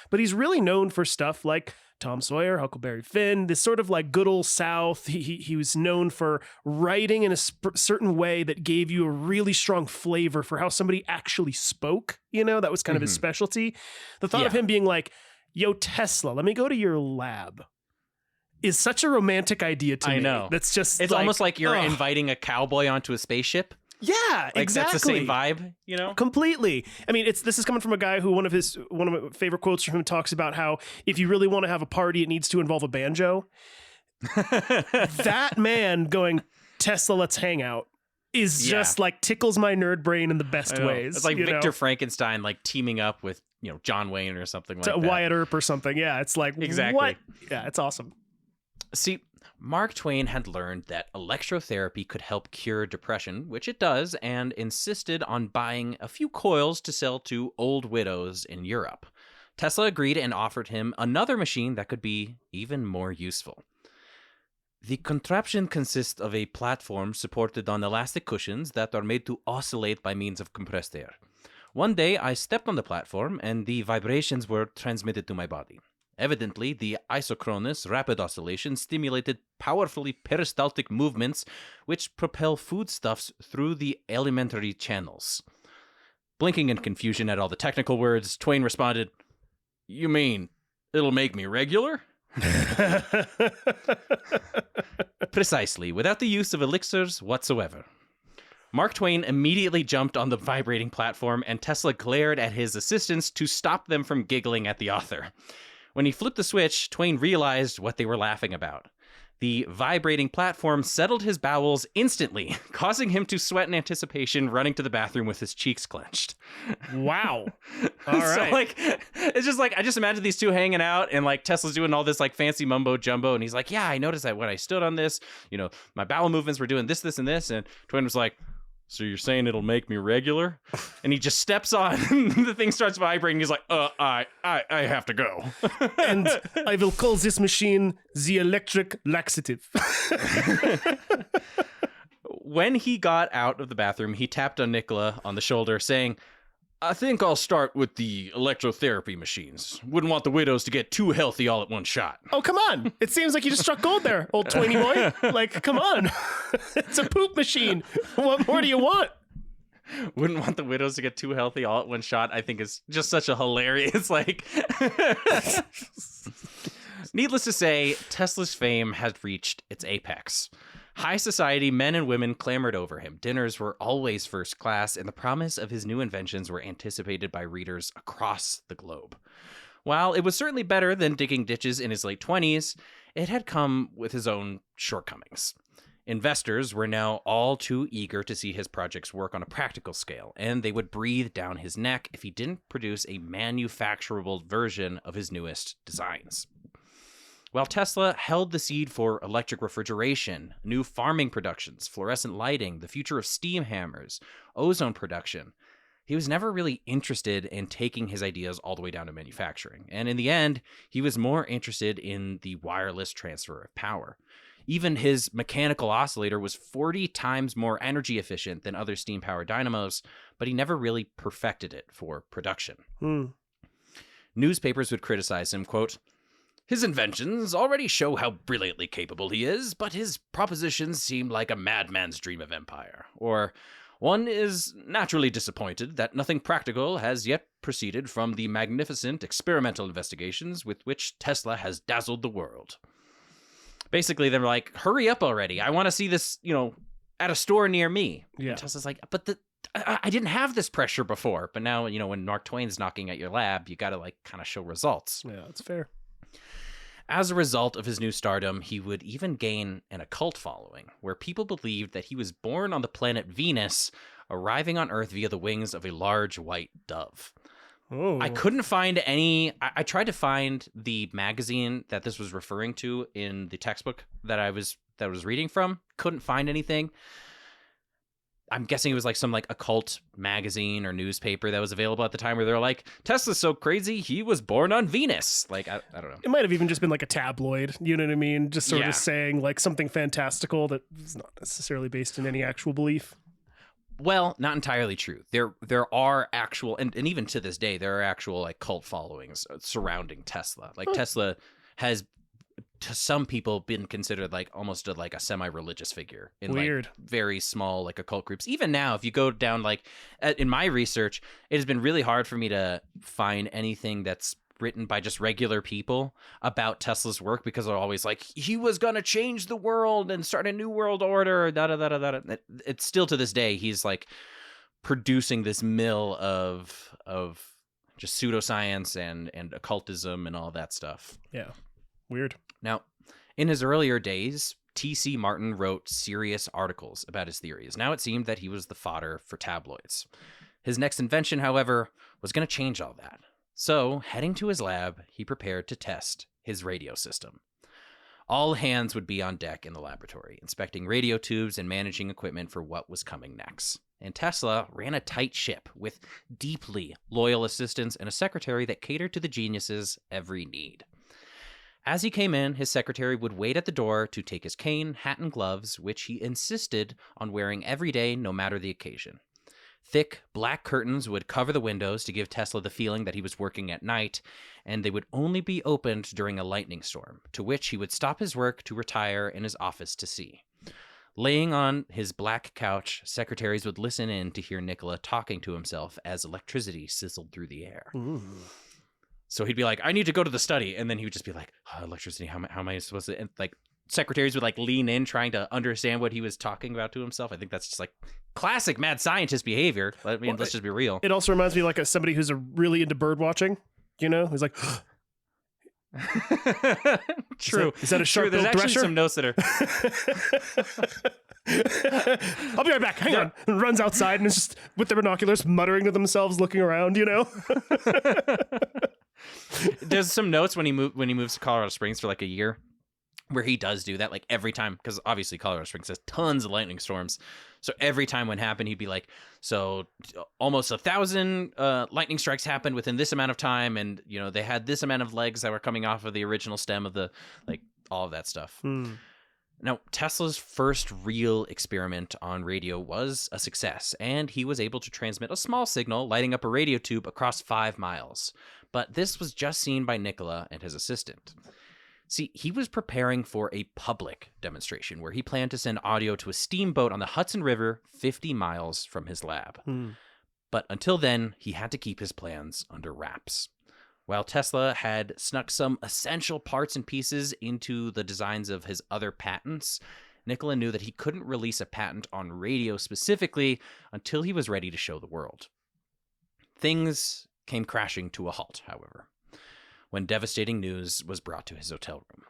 But he's really known for stuff like Tom Sawyer, Huckleberry Finn, this sort of like good old South. He was known for writing in a certain way that gave you a really strong flavor for how somebody actually spoke. You know, that was kind of his specialty. The thought of him being like, yo, Tesla, let me go to your lab, is such a romantic idea to me. I know. That's just it's almost like you're inviting a cowboy onto a spaceship. Yeah, like, exactly. That's the same vibe, you know? Completely. I mean, this is coming from a guy who one of my favorite quotes from him talks about how if you really want to have a party, it needs to involve a banjo. That man going, Tesla, let's hang out, is just like tickles my nerd brain in the best ways. It's like Victor Frankenstein like teaming up with, you know, John Wayne or something like that. Wyatt Earp or something. Yeah, it's like, exactly. What? Yeah, it's awesome. See, Mark Twain had learned that electrotherapy could help cure depression, which it does, and insisted on buying a few coils to sell to old widows in Europe. Tesla agreed and offered him another machine that could be even more useful. The contraption consists of a platform supported on elastic cushions that are made to oscillate by means of compressed air. One day, I stepped on the platform, and the vibrations were transmitted to my body. Evidently, the isochronous rapid oscillation stimulated powerfully peristaltic movements which propel foodstuffs through the alimentary channels. Blinking in confusion at all the technical words, Twain responded, "You mean it'll make me regular?" Precisely, without the use of elixirs whatsoever. Mark Twain immediately jumped on the vibrating platform, and Tesla glared at his assistants to stop them from giggling at the author. When he flipped the switch, Twain realized what they were laughing about. The vibrating platform settled his bowels instantly, causing him to sweat in anticipation, running to the bathroom with his cheeks clenched. Wow. All right. So, like, it's just like, I just imagine these two hanging out, and like Tesla's doing all this like fancy mumbo jumbo, and he's like, yeah, I noticed that when I stood on this, you know, my bowel movements were doing this, this, and this, and Twain was like, so you're saying it'll make me regular? And he just steps on, the thing starts vibrating. He's like, I have to go. And I will call this machine the electric laxative. When he got out of the bathroom, he tapped on Nikola on the shoulder, saying, I think I'll start with the electrotherapy machines. Wouldn't want the widows to get too healthy all at one shot. Oh, come on. It seems like you just struck gold there, old Twainy boy. Like, come on. It's a poop machine. What more do you want? Wouldn't want the widows to get too healthy all at one shot, I think is just such a hilarious, like... Needless to say, Tesla's fame had reached its apex. High society men and women clamored over him. Dinners were always first class, and the promise of his new inventions were anticipated by readers across the globe. While it was certainly better than digging ditches in his late 20s, it had come with his own shortcomings. Investors were now all too eager to see his projects work on a practical scale, and they would breathe down his neck if he didn't produce a manufacturable version of his newest designs. While Tesla held the seed for electric refrigeration, new farming productions, fluorescent lighting, the future of steam hammers, ozone production, he was never really interested in taking his ideas all the way down to manufacturing. And in the end, he was more interested in the wireless transfer of power. Even his mechanical oscillator was 40 times more energy efficient than other steam-powered dynamos, but he never really perfected it for production. Newspapers would criticize him, quote, his inventions already show how brilliantly capable he is, but his propositions seem like a madman's dream of empire. Or, one is naturally disappointed that nothing practical has yet proceeded from the magnificent experimental investigations with which Tesla has dazzled the world. Basically, they're like, hurry up already. I want to see this, you know, at a store near me. Yeah. And Tesla's like, but I didn't have this pressure before. But now, you know, when Mark Twain's knocking at your lab, you got to like kind of show results. Yeah, that's fair. As a result of his new stardom, he would even gain an occult following, where people believed that he was born on the planet Venus, arriving on Earth via the wings of a large white dove. Oh. I couldn't find any... I tried to find the magazine that this was referring to in the textbook that I was reading from. Couldn't find anything. I'm guessing it was like some like occult magazine or newspaper that was available at the time where they're like, Tesla's so crazy, he was born on Venus. Like, I don't know. It might have even just been like a tabloid, you know what I mean? Just sort of saying like something fantastical that is not necessarily based in any actual belief. Well, not entirely true. There are actual, and even to this day, there are actual like cult followings surrounding Tesla. Like Tesla has, to some people, been considered like almost like a semi-religious figure in Weird. like very small like occult groups. Even now, if you go down like in my research, it has been really hard for me to find anything that's written by just regular people about Tesla's work, because they're always like, he was gonna change the world and start a new world order. Da da da da da. It's still to this day he's like producing this mill of just pseudoscience and occultism and all that stuff. Yeah, weird. Now, in his earlier days, T.C. Martin wrote serious articles about his theories. Now it seemed that he was the fodder for tabloids. His next invention, however, was going to change all that. So, heading to his lab, he prepared to test his radio system. All hands would be on deck in the laboratory, inspecting radio tubes and managing equipment for what was coming next. And Tesla ran a tight ship with deeply loyal assistants and a secretary that catered to the genius's every need. As he came in, his secretary would wait at the door to take his cane, hat, and gloves, which he insisted on wearing every day, no matter the occasion. Thick, black curtains would cover the windows to give Tesla the feeling that he was working at night, and they would only be opened during a lightning storm, to which he would stop his work to retire in his office to see. Laying on his black couch, secretaries would listen in to hear Nikola talking to himself as electricity sizzled through the air. Ooh. So he'd be like, I need to go to the study. And then he would just be like, oh, electricity, how am I supposed to... And like, secretaries would like lean in trying to understand what he was talking about to himself. I think that's just like classic mad scientist behavior. I mean, let's just be real. It also reminds me like of somebody who's really into bird watching, you know, who's like... True. Is that a sharp-billed There's actually thresher? some notes that are... I'll be right back. Hang on. And runs outside and is just with their binoculars muttering to themselves, looking around, you know? There's some notes when he moves to Colorado Springs for like a year, where he does do that, like every time, because obviously Colorado Springs has tons of lightning storms. So every time one happened, he'd be like, so almost 1,000 lightning strikes happened within this amount of time. And, you know, they had this amount of legs that were coming off of the original stem of the, like, all of that stuff. Now, Tesla's first real experiment on radio was a success, and he was able to transmit a small signal lighting up a radio tube across 5 miles. But this was just seen by Nikola and his assistant. See, he was preparing for a public demonstration where he planned to send audio to a steamboat on the Hudson River 50 miles from his lab. But until then, he had to keep his plans under wraps. While Tesla had snuck some essential parts and pieces into the designs of his other patents, Nikola knew that he couldn't release a patent on radio specifically until he was ready to show the world. Things came crashing to a halt, however, when devastating news was brought to his hotel room.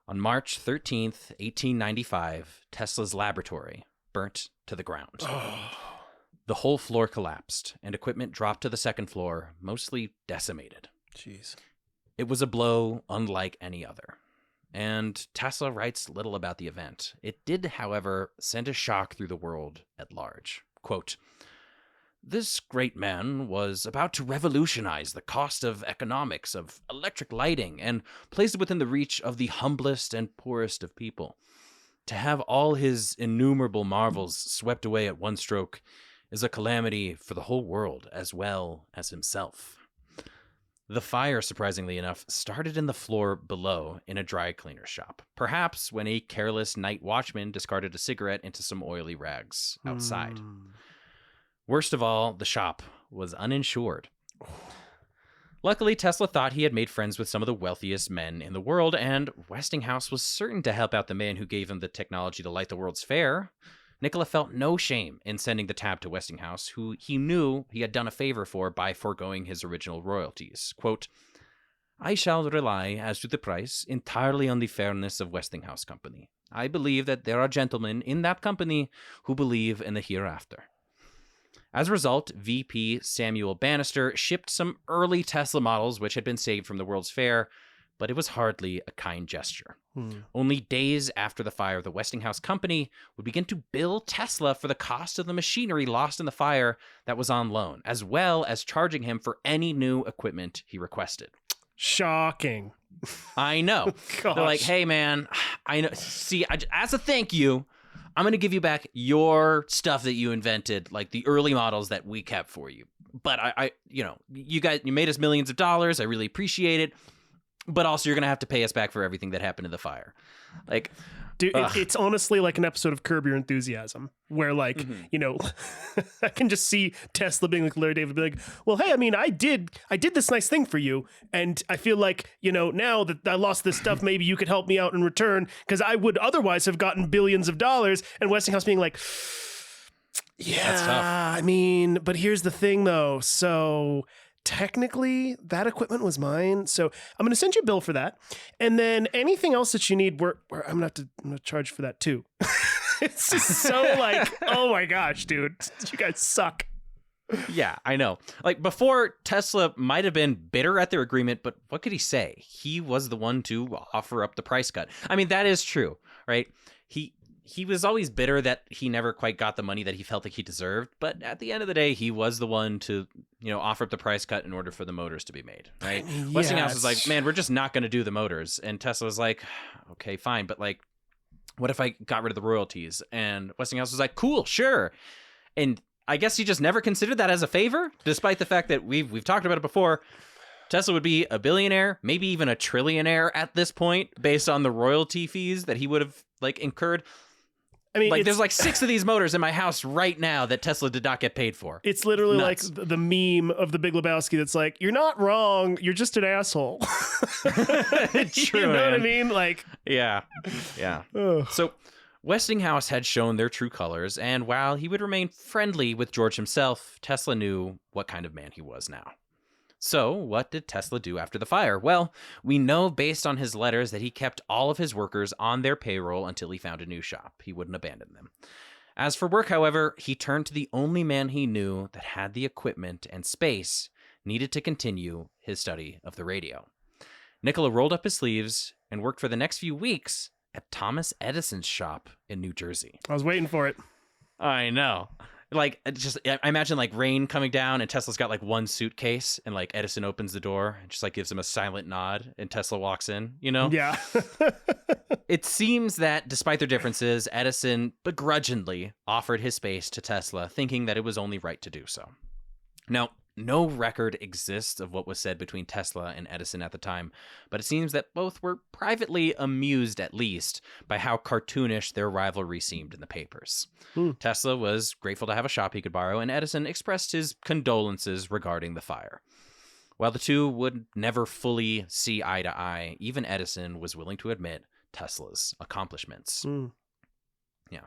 On March 13th, 1895, Tesla's laboratory burnt to the ground. The whole floor collapsed, and equipment dropped to the second floor, mostly decimated. Jeez. It was a blow unlike any other, and Tesla writes little about the event. It did, however, send a shock through the world at large. Quote, "This great man was about to revolutionize the cost of economics of electric lighting and place it within the reach of the humblest and poorest of people. To have all his innumerable marvels swept away at one stroke is a calamity for the whole world as well as himself." The fire, surprisingly enough, started in the floor below in a dry cleaner's shop, perhaps when a careless night watchman discarded a cigarette into some oily rags outside. Worst of all, the shop was uninsured. Luckily, Tesla thought he had made friends with some of the wealthiest men in the world, and Westinghouse was certain to help out the man who gave him the technology to light the World's Fair. Nikola felt no shame in sending the tab to Westinghouse, who he knew he had done a favor for by foregoing his original royalties. Quote, "I shall rely, as to the price, entirely on the fairness of Westinghouse Company. I believe that there are gentlemen in that company who believe in the hereafter." As a result, VP Samuel Bannister shipped some early Tesla models which had been saved from the World's Fair, but it was hardly a kind gesture. Only days after the fire, the Westinghouse Company would begin to bill Tesla for the cost of the machinery lost in the fire that was on loan, as well as charging him for any new equipment he requested. Shocking. I know. They're like, hey, man, I know. See, as a thank you, I'm going to give you back your stuff that you invented, like the early models that we kept for you. But you made us millions of dollars. I really appreciate it. But also, you're going to have to pay us back for everything that happened in the fire. Like, dude, it's honestly like an episode of Curb Your Enthusiasm where, like, I can just see Tesla being like Larry David, be like, well, hey, I mean, I did this nice thing for you. And I feel like, now that I lost this stuff, maybe you could help me out in return because I would otherwise have gotten billions of dollars. And Westinghouse being like, yeah, that's tough. I mean, but here's the thing, though. So technically, that equipment was mine. So I'm going to send you a bill for that. And then anything else that you need, I'm going to charge for that, too. It's just so like, oh, my gosh, dude. You guys suck. Yeah, I know. Like, before, Tesla might have been bitter at their agreement, but what could he say? He was the one to offer up the price cut. I mean, that is true, right? He was always bitter that he never quite got the money that he felt like he deserved. But at the end of the day, he was the one to, offer up the price cut in order for the motors to be made, right? Yeah, Westinghouse was like, man, we're just not going to do the motors. And Tesla was like, okay, fine. But like, what if I got rid of the royalties? And Westinghouse was like, cool, sure. And I guess he just never considered that as a favor, despite the fact that we've talked about it before. Tesla would be a billionaire, maybe even a trillionaire at this point, based on the royalty fees that he would have incurred. I mean, there's 6 of these motors in my house right now that Tesla did not get paid for. It's literally nuts. Like the meme of the Big Lebowski that's like, you're not wrong, you're just an asshole. True, you know man. what I mean? Like, yeah. So Westinghouse had shown their true colors, and while he would remain friendly with George himself, Tesla knew what kind of man he was now. So, what did Tesla do after the fire? Well, we know based on his letters that he kept all of his workers on their payroll until he found a new shop. He wouldn't abandon them. As for work, however, he turned to the only man he knew that had the equipment and space needed to continue his study of the radio. Nikola rolled up his sleeves and worked for the next few weeks at Thomas Edison's shop in New Jersey. I was waiting for it. I know. I imagine rain coming down and Tesla's got one suitcase and Edison opens the door and just gives him a silent nod and Tesla walks in, Yeah. It seems that despite their differences, Edison begrudgingly offered his space to Tesla, thinking that it was only right to do so. Now, no record exists of what was said between Tesla and Edison at the time, but it seems that both were privately amused, at least, by how cartoonish their rivalry seemed in the papers. Tesla was grateful to have a shop he could borrow, and Edison expressed his condolences regarding the fire. While the two would never fully see eye to eye, even Edison was willing to admit Tesla's accomplishments. Yeah.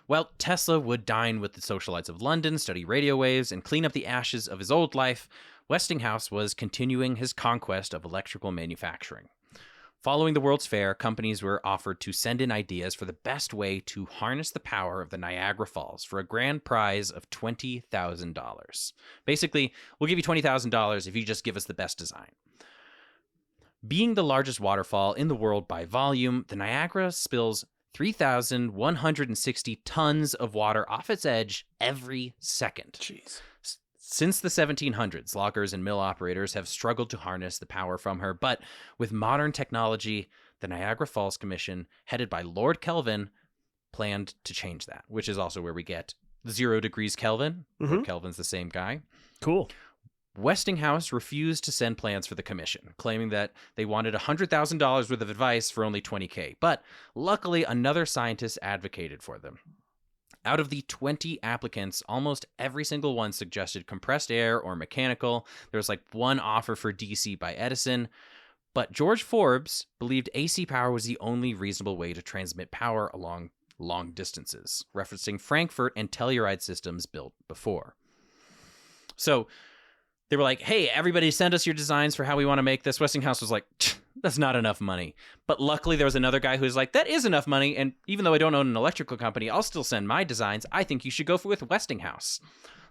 Well, Tesla would dine with the socialites of London, study radio waves, and clean up the ashes of his old life. Westinghouse was continuing his conquest of electrical manufacturing. Following the World's Fair, companies were offered to send in ideas for the best way to harness the power of the Niagara Falls for a grand prize of $20,000. Basically, we'll give you $20,000 if you just give us the best design. Being the largest waterfall in the world by volume, the Niagara spills 3,160 tons of water off its edge every second. Jeez. Since the 1700s, loggers and mill operators have struggled to harness the power from her, but with modern technology, the Niagara Falls Commission, headed by Lord Kelvin, planned to change that, which is also where we get 0 degrees Kelvin. Lord Kelvin's the same guy. Cool. Westinghouse refused to send plans for the commission, claiming that they wanted $100,000 worth of advice for only $20,000. But luckily, another scientist advocated for them. Out of the 20 applicants, almost every single one suggested compressed air or mechanical. There was one offer for DC by Edison. But George Forbes believed AC power was the only reasonable way to transmit power along long distances, referencing Frankfurt and Telluride systems built before. So they were like, hey, everybody send us your designs for how we want to make this. Westinghouse was like, that's not enough money. But luckily there was another guy who was like, that is enough money. And even though I don't own an electrical company, I'll still send my designs. I think you should go with Westinghouse.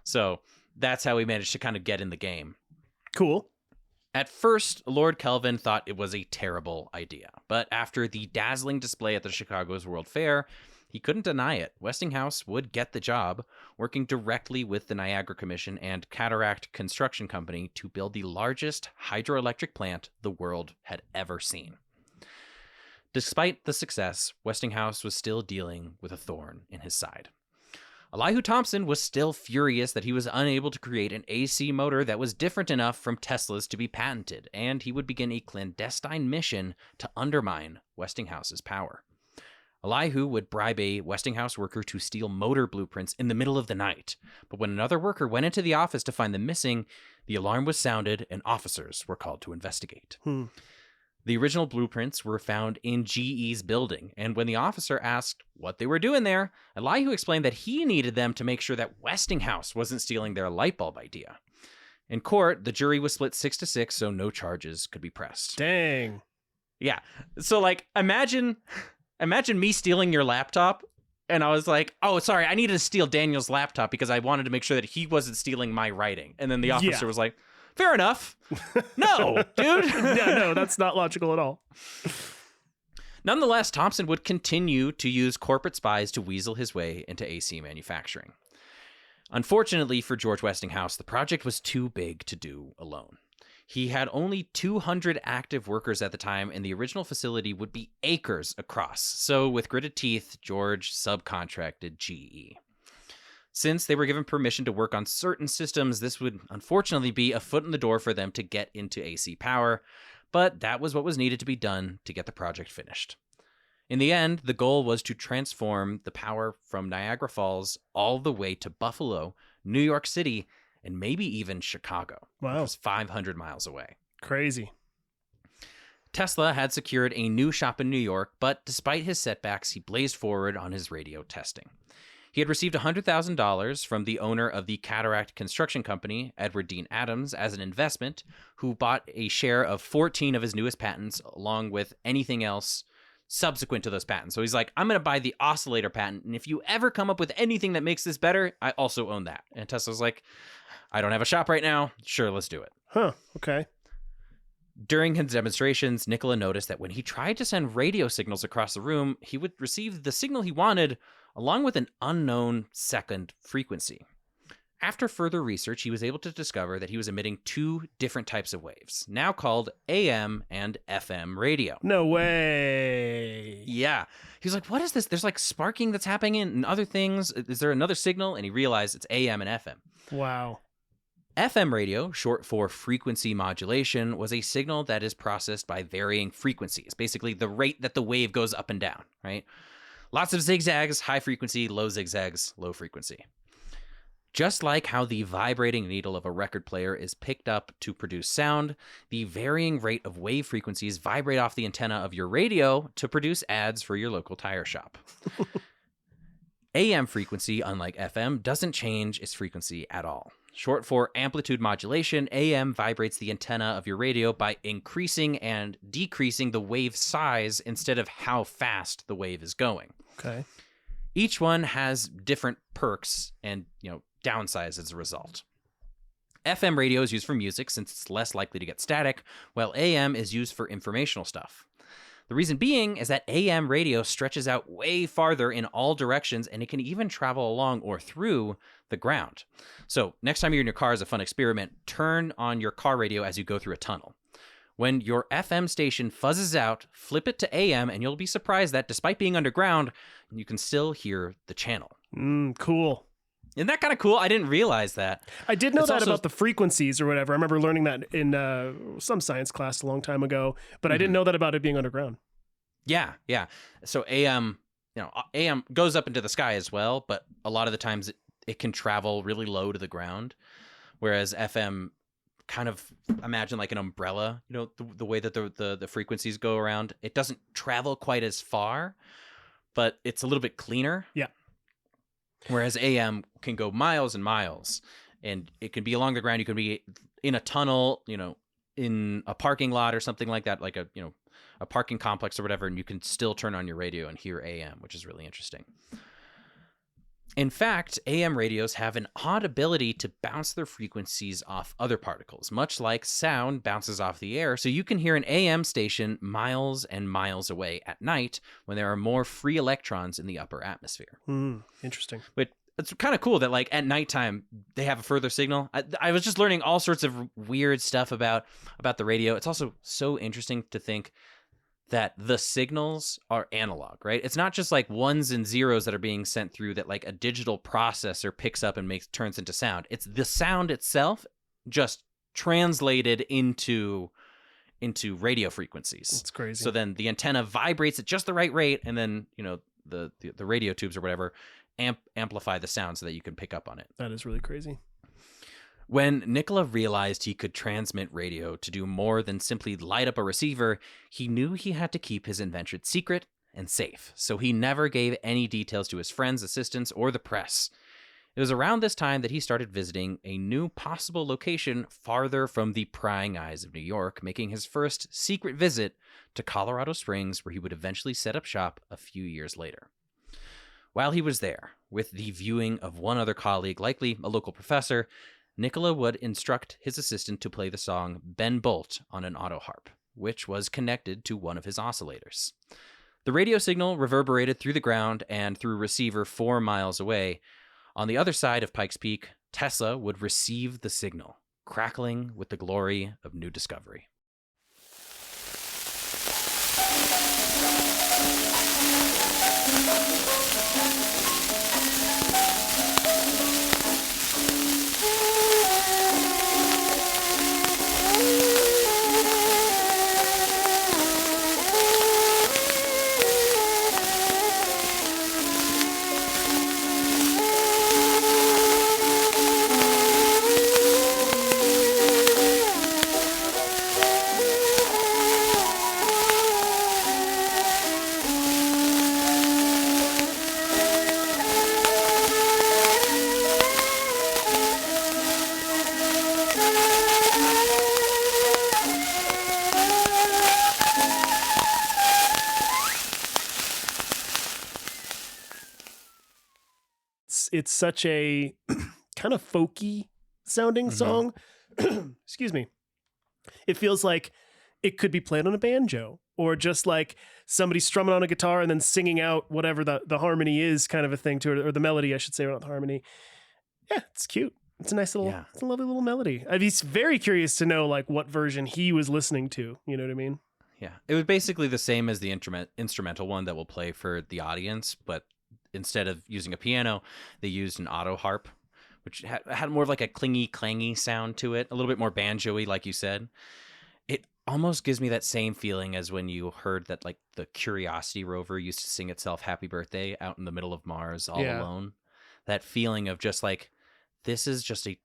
So that's how we managed to kind of get in the game. Cool. At first, Lord Kelvin thought it was a terrible idea, but after the dazzling display at the Chicago's World Fair, he couldn't deny it. Westinghouse would get the job, working directly with the Niagara Commission and Cataract Construction Company to build the largest hydroelectric plant the world had ever seen. Despite the success, Westinghouse was still dealing with a thorn in his side. Elihu Thomson was still furious that he was unable to create an AC motor that was different enough from Tesla's to be patented, and he would begin a clandestine mission to undermine Westinghouse's power. Elihu would bribe a Westinghouse worker to steal motor blueprints in the middle of the night, but when another worker went into the office to find them missing, the alarm was sounded and officers were called to investigate. The original blueprints were found in GE's building, and when the officer asked what they were doing there, Elihu explained that he needed them to make sure that Westinghouse wasn't stealing their light bulb idea. In court, the jury was split 6-6, so no charges could be pressed. Dang. Yeah. So, like, imagine me stealing your laptop, and I was like, oh, sorry, I needed to steal Daniel's laptop because I wanted to make sure that he wasn't stealing my writing. And then the officer was like, fair enough. No, dude. Yeah, no, that's not logical at all. Nonetheless, Thomson would continue to use corporate spies to weasel his way into AC manufacturing. Unfortunately for George Westinghouse, the project was too big to do alone. He had only 200 active workers at the time, and the original facility would be acres across. So with gritted teeth, George subcontracted GE. Since they were given permission to work on certain systems, this would unfortunately be a foot in the door for them to get into AC power, but that was what was needed to be done to get the project finished. In the end, the goal was to transform the power from Niagara Falls all the way to Buffalo, New York City, and maybe even Chicago. Wow. Which was 500 miles away. Crazy. Tesla had secured a new shop in New York, but despite his setbacks, he blazed forward on his radio testing. He had received $100,000 from the owner of the Cataract Construction Company, Edward Dean Adams, as an investment, who bought a share of 14 of his newest patents, along with anything else subsequent to those patents. So he's like, I'm going to buy the oscillator patent, and if you ever come up with anything that makes this better, I also own that. And Tesla's like, I don't have a shop right now. Sure, let's do it. Huh, okay. During his demonstrations, Nikola noticed that when he tried to send radio signals across the room, he would receive the signal he wanted, along with an unknown second frequency. After further research, he was able to discover that he was emitting two different types of waves, now called AM and FM radio. No way. Yeah. He was like, what is this? There's like sparking that's happening and other things. Is there another signal? And he realized it's AM and FM. Wow. FM radio, short for frequency modulation, was a signal that is processed by varying frequencies, basically the rate that the wave goes up and down, right? Lots of zigzags, high frequency, low zigzags, low frequency. Just like how the vibrating needle of a record player is picked up to produce sound, the varying rate of wave frequencies vibrate off the antenna of your radio to produce ads for your local tire shop. AM frequency, unlike FM, doesn't change its frequency at all. Short for amplitude modulation, AM vibrates the antenna of your radio by increasing and decreasing the wave size instead of how fast the wave is going. Okay. Each one has different perks and, downsides as a result. FM radio is used for music since it's less likely to get static, while AM is used for informational stuff. The reason being is that AM radio stretches out way farther in all directions, and it can even travel along or through the ground. So next time you're in your car as a fun experiment, turn on your car radio as you go through a tunnel. When your FM station fuzzes out, flip it to AM, and you'll be surprised that despite being underground, you can still hear the channel. Cool. Isn't that kind of cool? I didn't realize that. I did know It's that also about the frequencies or whatever. I remember learning that in some science class a long time ago, but I didn't know that about it being underground. Yeah. So AM, AM goes up into the sky as well, but a lot of the times it can travel really low to the ground, whereas FM kind of imagine like an umbrella, the way that the frequencies go around. It doesn't travel quite as far, but it's a little bit cleaner. Yeah. Whereas AM can go miles and miles, and it can be along the ground. You can be in a tunnel, in a parking lot or something like that, like a parking complex or whatever, and you can still turn on your radio and hear AM, which is really interesting. In fact, AM radios have an odd ability to bounce their frequencies off other particles, much like sound bounces off the air. So you can hear an AM station miles and miles away at night when there are more free electrons in the upper atmosphere. Interesting. But it's kind of cool that like at nighttime they have a further signal. I was just learning all sorts of weird stuff about the radio. It's also so interesting to think that the signals are analog, right? It's not just like ones and zeros that are being sent through that like a digital processor picks up and turns into sound. It's the sound itself just translated into radio frequencies. It's crazy. So then the antenna vibrates at just the right rate, and then, you know, the radio tubes or whatever amplify the sound so that you can pick up on it. That is really crazy. When Nikola realized he could transmit radio to do more than simply light up a receiver, he knew he had to keep his invention secret and safe, so he never gave any details to his friends, assistants, or the press. It was around this time that he started visiting a new possible location farther from the prying eyes of New York, making his first secret visit to Colorado Springs, where he would eventually set up shop a few years later. While he was there, with the viewing of one other colleague, likely a local professor, Nikola would instruct his assistant to play the song Ben Bolt on an auto harp, which was connected to one of his oscillators. The radio signal reverberated through the ground and through a receiver 4 miles away. On the other side of Pikes Peak, Tesla would receive the signal, crackling with the glory of new discovery. It's such a kind of folky sounding song. Excuse me. It feels like it could be played on a banjo, or just like somebody strumming on a guitar and then singing out whatever the harmony is, kind of a thing to it, or the melody, I should say, not the harmony. Yeah, it's cute. It's a nice little, It's a lovely little melody. I'd be very curious to know like what version he was listening to. You know what I mean? Yeah, it was basically the same as the instrumental one that we'll play for the audience, but instead of using a piano, they used an auto harp, which had more of like a clangy sound to it, a little bit more banjo-y, like you said. It almost gives me that same feeling as when you heard that like the Curiosity rover used to sing itself Happy Birthday out in the middle of Mars all alone. That feeling of just like, this is just a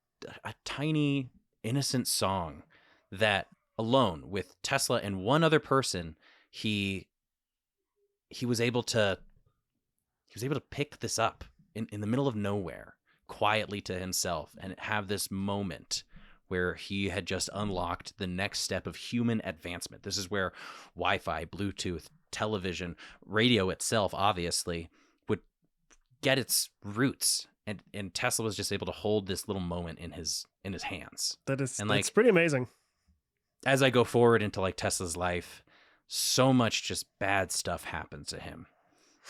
tiny, innocent song that alone with Tesla and one other person, he was able to pick this up in the middle of nowhere quietly to himself and have this moment where he had just unlocked the next step of human advancement. This is where Wi-Fi, Bluetooth, television, radio itself, obviously, would get its roots. And Tesla was just able to hold this little moment in his hands. That's pretty amazing. As I go forward into like Tesla's life, so much just bad stuff happens to him.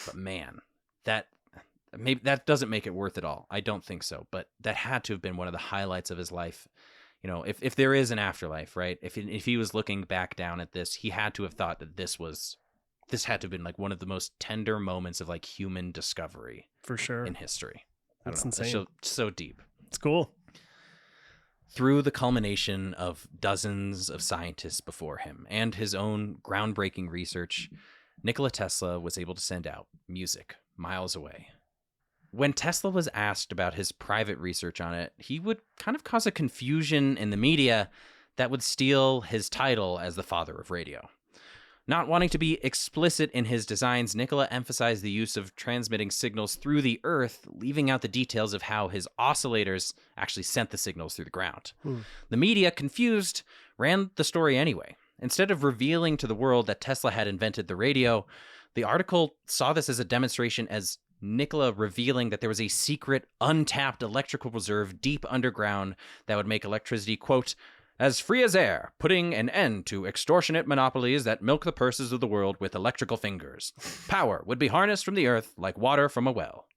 But man, that doesn't make it worth it all. I don't think so. But that had to have been one of the highlights of his life. You know, if there is an afterlife, right? If he was looking back down at this, he had to have thought that this had to have been like one of the most tender moments of like human discovery for sure in history. That's insane. It's so deep. It's cool. Through the culmination of dozens of scientists before him and his own groundbreaking research, Nikola Tesla was able to send out music miles away. When Tesla was asked about his private research on it, he would kind of cause a confusion in the media that would steal his title as the father of radio. Not wanting to be explicit in his designs, Nikola emphasized the use of transmitting signals through the earth, leaving out the details of how his oscillators actually sent the signals through the ground. The media, confused, ran the story anyway. Instead of revealing to the world that Tesla had invented the radio, the article saw this as a demonstration as Nikola revealing that there was a secret, untapped electrical reserve deep underground that would make electricity, quote, as free as air, putting an end to extortionate monopolies that milk the purses of the world with electrical fingers. Power would be harnessed from the earth like water from a well.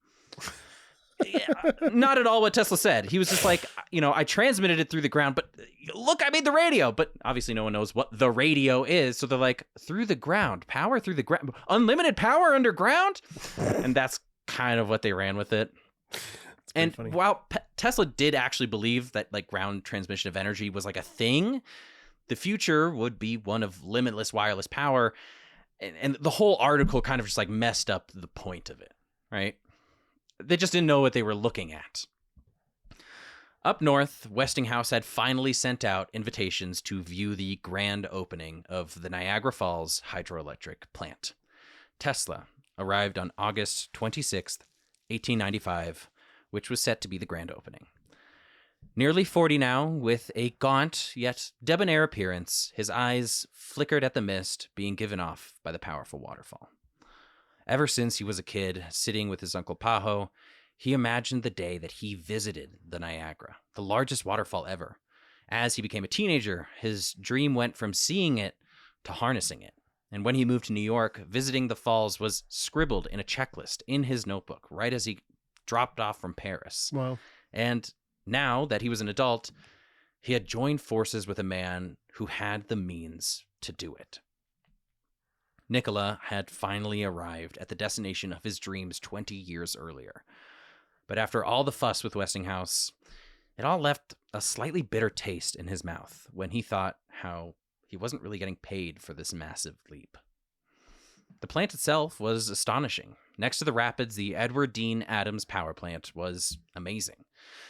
Not at all what Tesla said. He was just like, I transmitted it through the ground, but look, I made the radio. But obviously no one knows what the radio is. So they're like, through the ground, power through the ground, unlimited power underground. And that's kind of what they ran with it. And funny. While Tesla did actually believe that like ground transmission of energy was like a thing, the future would be one of limitless wireless power. And the whole article kind of just like messed up the point of it, right? They just didn't know what they were looking at. Up north, Westinghouse had finally sent out invitations to view the grand opening of the Niagara Falls hydroelectric plant. Tesla arrived on August 26th, 1895, which was set to be the grand opening. Nearly 40 now, with a gaunt yet debonair appearance, his eyes flickered at the mist being given off by the powerful waterfall. Ever since he was a kid, sitting with his Uncle Pajo, he imagined the day that he visited the Niagara, the largest waterfall ever. As he became a teenager, his dream went from seeing it to harnessing it. And when he moved to New York, visiting the falls was scribbled in a checklist in his notebook right as he dropped off from Paris. Wow. And now that he was an adult, he had joined forces with a man who had the means to do it. Nikola had finally arrived at the destination of his dreams 20 years earlier. But after all the fuss with Westinghouse, it all left a slightly bitter taste in his mouth when he thought how he wasn't really getting paid for this massive leap. The plant itself was astonishing. Next to the rapids, the Edward Dean Adams power plant was amazing.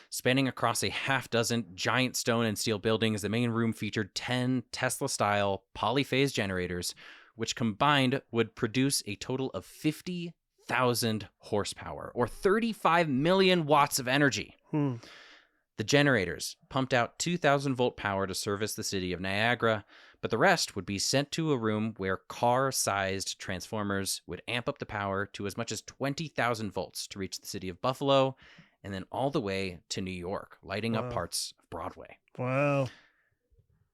Spanning across a half-dozen giant stone and steel buildings, the main room featured 10 Tesla-style polyphase generators, which combined would produce a total of 50,000 horsepower, or 35 million watts of energy. The generators pumped out 2,000-volt power to service the city of Niagara, but the rest would be sent to a room where car-sized transformers would amp up the power to as much as 20,000 volts to reach the city of Buffalo, and then all the way to New York, lighting up parts of Broadway. Wow.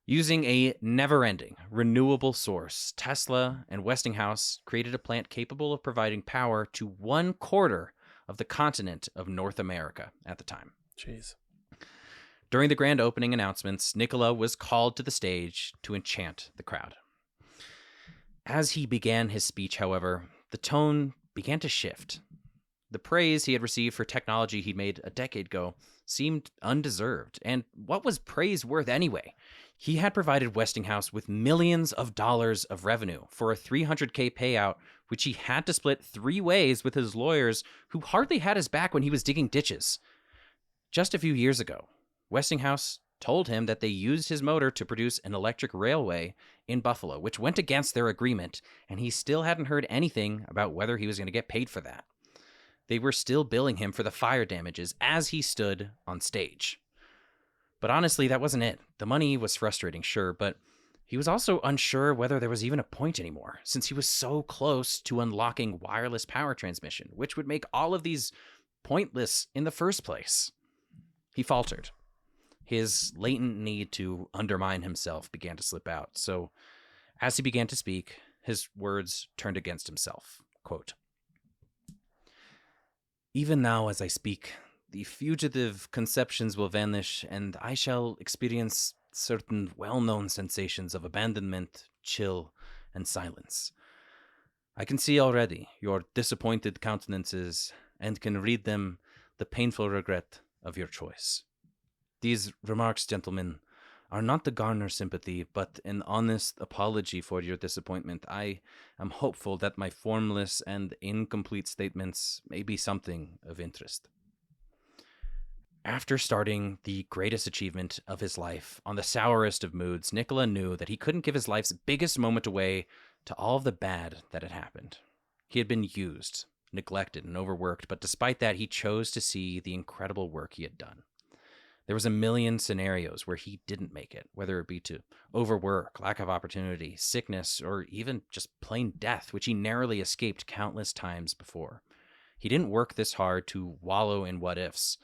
Using a never-ending, renewable source, Tesla and Westinghouse created a plant capable of providing power to 1/4 of the continent of North America at the time. Jeez. During the grand opening announcements, Nikola was called to the stage to enchant the crowd. As he began his speech, however, the tone began to shift. The praise he had received for technology he'd made a decade ago seemed undeserved. And what was praise worth anyway? He had provided Westinghouse with millions of dollars of revenue for a $300K payout, which he had to split 3 ways with his lawyers, who hardly had his back when he was digging ditches. Just a few years ago, Westinghouse told him that they used his motor to produce an electric railway in Buffalo, which went against their agreement, and he still hadn't heard anything about whether he was going to get paid for that. They were still billing him for the fire damages as he stood on stage. But honestly, that wasn't it. The money was frustrating, sure, but he was also unsure whether there was even a point anymore, since he was so close to unlocking wireless power transmission, which would make all of these pointless in the first place. He faltered. His latent need to undermine himself began to slip out, so as he began to speak, his words turned against himself. Quote, "Even now as I speak, the fugitive conceptions will vanish, and I shall experience certain well-known sensations of abandonment, chill, and silence. I can see already your disappointed countenances, and can read them the painful regret of your choice. These remarks, gentlemen, are not to garner sympathy, but an honest apology for your disappointment. I am hopeful that my formless and incomplete statements may be something of interest." After starting the greatest achievement of his life on the sourest of moods, Nikola knew that he couldn't give his life's biggest moment away to all of the bad that had happened. He had been used, neglected, and overworked, but despite that, he chose to see the incredible work he had done. There was a million scenarios where he didn't make it, whether it be to overwork, lack of opportunity, sickness, or even just plain death, which he narrowly escaped countless times before. He didn't work this hard to wallow in what ifs.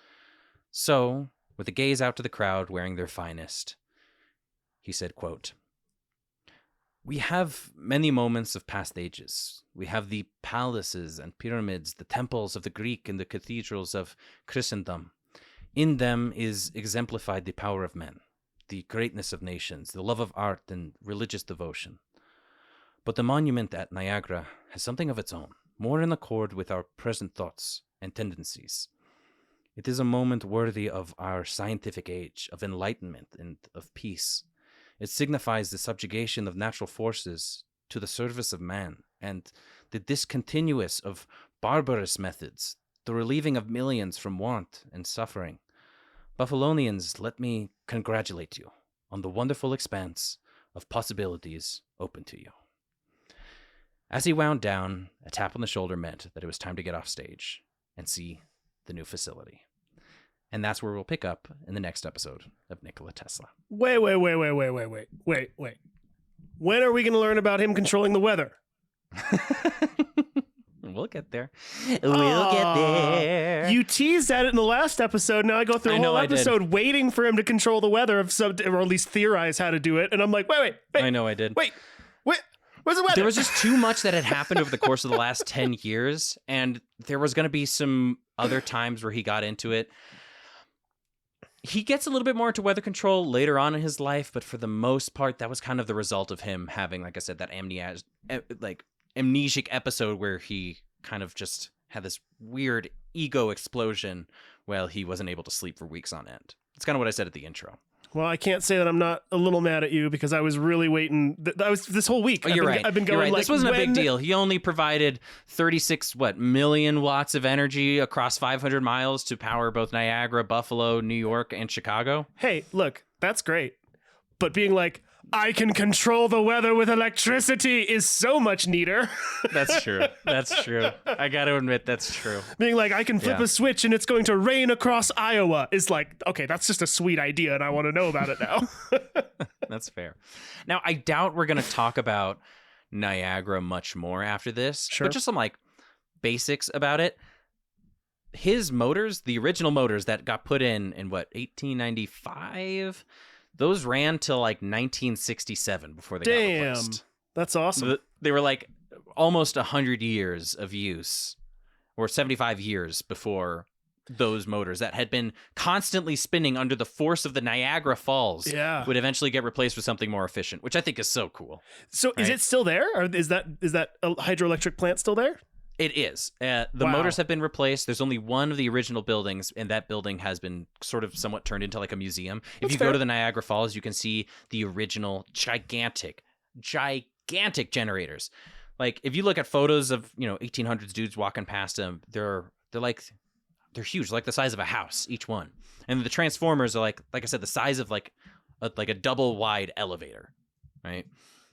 So, with a gaze out to the crowd wearing their finest, he said, quote, "We have many moments of past ages. We have the palaces and pyramids, the temples of the Greek and the cathedrals of Christendom. In them is exemplified the power of men, the greatness of nations, the love of art and religious devotion. But the monument at Niagara has something of its own, more in accord with our present thoughts and tendencies. It is a moment worthy of our scientific age, of enlightenment and of peace. It signifies the subjugation of natural forces to the service of man, and the discontinuance of barbarous methods, the relieving of millions from want and suffering. Buffalonians, let me congratulate you on the wonderful expanse of possibilities open to you." As he wound down, a tap on the shoulder meant that it was time to get off stage and see the new facility. And that's where we'll pick up in the next episode of Nikola Tesla. Wait. When are we going to learn about him controlling the weather? We'll get there. We'll get there. You teased at it in the last episode. Now I go through a whole episode waiting for him to control the weather, or at least theorize how to do it. And I'm like, wait. I know I did. Wait. Where's the weather? There was just too much that had happened over the course of the last 10 years. And there was going to be some other times where he got into it. He gets a little bit more into weather control later on in his life, but for the most part, that was kind of the result of him having, like I said, that amnesic episode where he kind of just had this weird ego explosion while he wasn't able to sleep for weeks on end. It's kind of what I said at the intro. Well, I can't say that I'm not a little mad at you because I was really waiting. I was this whole week. You're right. I've been going This wasn't a big deal. He only provided 36 million watts of energy across 500 miles to power both Niagara, Buffalo, New York, and Chicago. Hey, look, that's great. But being like, I can control the weather with electricity is so much neater. That's true. That's true. I got to admit, that's true. Being like, I can flip a switch and it's going to rain across Iowa is like, okay, that's just a sweet idea and I want to know about it now. That's fair. Now, I doubt we're going to talk about Niagara much more after this. Sure. But just some basics about it. His motors, the original motors that got put in 1895, those ran till 1967 before they got replaced. That's awesome. They were almost 100 years of use, or 75 years before those motors that had been constantly spinning under the force of the Niagara Falls would eventually get replaced with something more efficient, which I think is so cool. So is it still there? Or is that a hydroelectric plant still there? It is. The motors have been replaced. There's only one of the original buildings, and that building has been sort of somewhat turned into a museum. If you go to the Niagara Falls, you can see the original gigantic generators. If you look at photos of 1800s dudes walking past them, they're huge, the size of a house, each one. And the transformers are like I said, the size of a double wide elevator, right?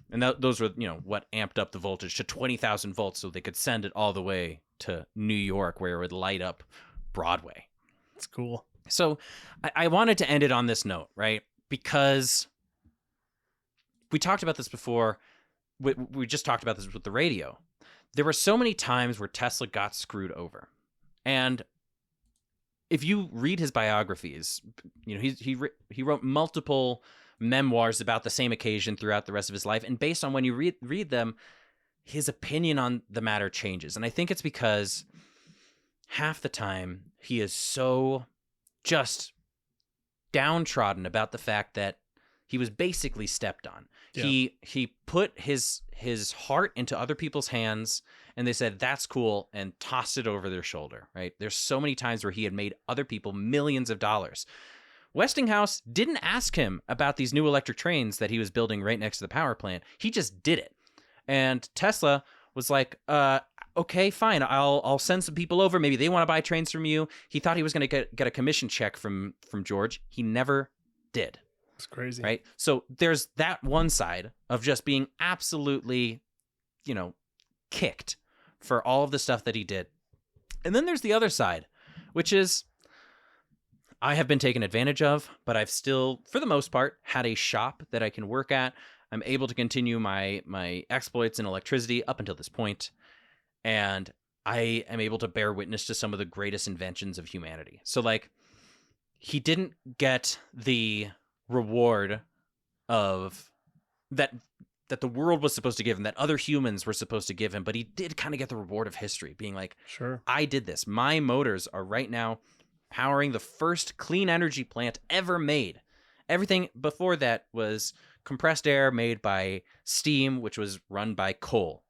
And those were, what amped up the voltage to 20,000 volts so they could send it all the way to New York where it would light up Broadway. That's cool. So I wanted to end it on this note, right? Because we talked about this before. We just talked about this with the radio. There were so many times where Tesla got screwed over. And if you read his biographies, he wrote multiple memoirs about the same occasion throughout the rest of his life, and based on when you read them, his opinion on the matter changes. And I think it's because half the time he is so just downtrodden about the fact that he was basically stepped on. Yeah. He put his heart into other people's hands, and they said, that's cool, and tossed it over their shoulder, right? There's so many times where he had made other people millions of dollars. Westinghouse didn't ask him about these new electric trains that he was building right next to the power plant. He just did it. And Tesla was like, okay, fine. I'll send some people over. Maybe they want to buy trains from you. He thought he was going to get a commission check from George. He never did. It's crazy. Right? So there's that one side of just being absolutely, kicked for all of the stuff that he did. And then there's the other side, which is, I have been taken advantage of, but I've still, for the most part, had a shop that I can work at. I'm able to continue my exploits in electricity up until this point. And I am able to bear witness to some of the greatest inventions of humanity. So like, he didn't get the reward of that the world was supposed to give him, that other humans were supposed to give him, but he did kind of get the reward of history, being like, Sure. I did this. My motors are right now powering the first clean energy plant ever made. Everything before that was compressed air made by steam, which was run by coal,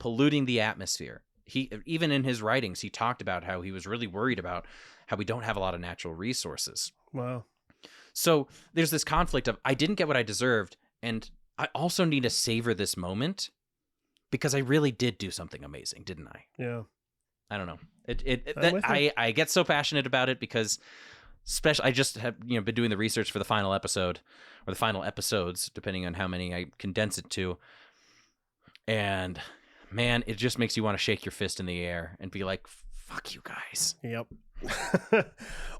polluting the atmosphere. He, even in his writings, he talked about how he was really worried about how we don't have a lot of natural resources. Wow. So there's this conflict of, I didn't get what I deserved, and I also need to savor this moment because I really did do something amazing, didn't I? Yeah. I don't know. I get so passionate about it because, especially, I just have been doing the research for the final episode, or the final episodes, depending on how many I condense it to. And man, it just makes you want to shake your fist in the air and be like, "Fuck you guys." Yep.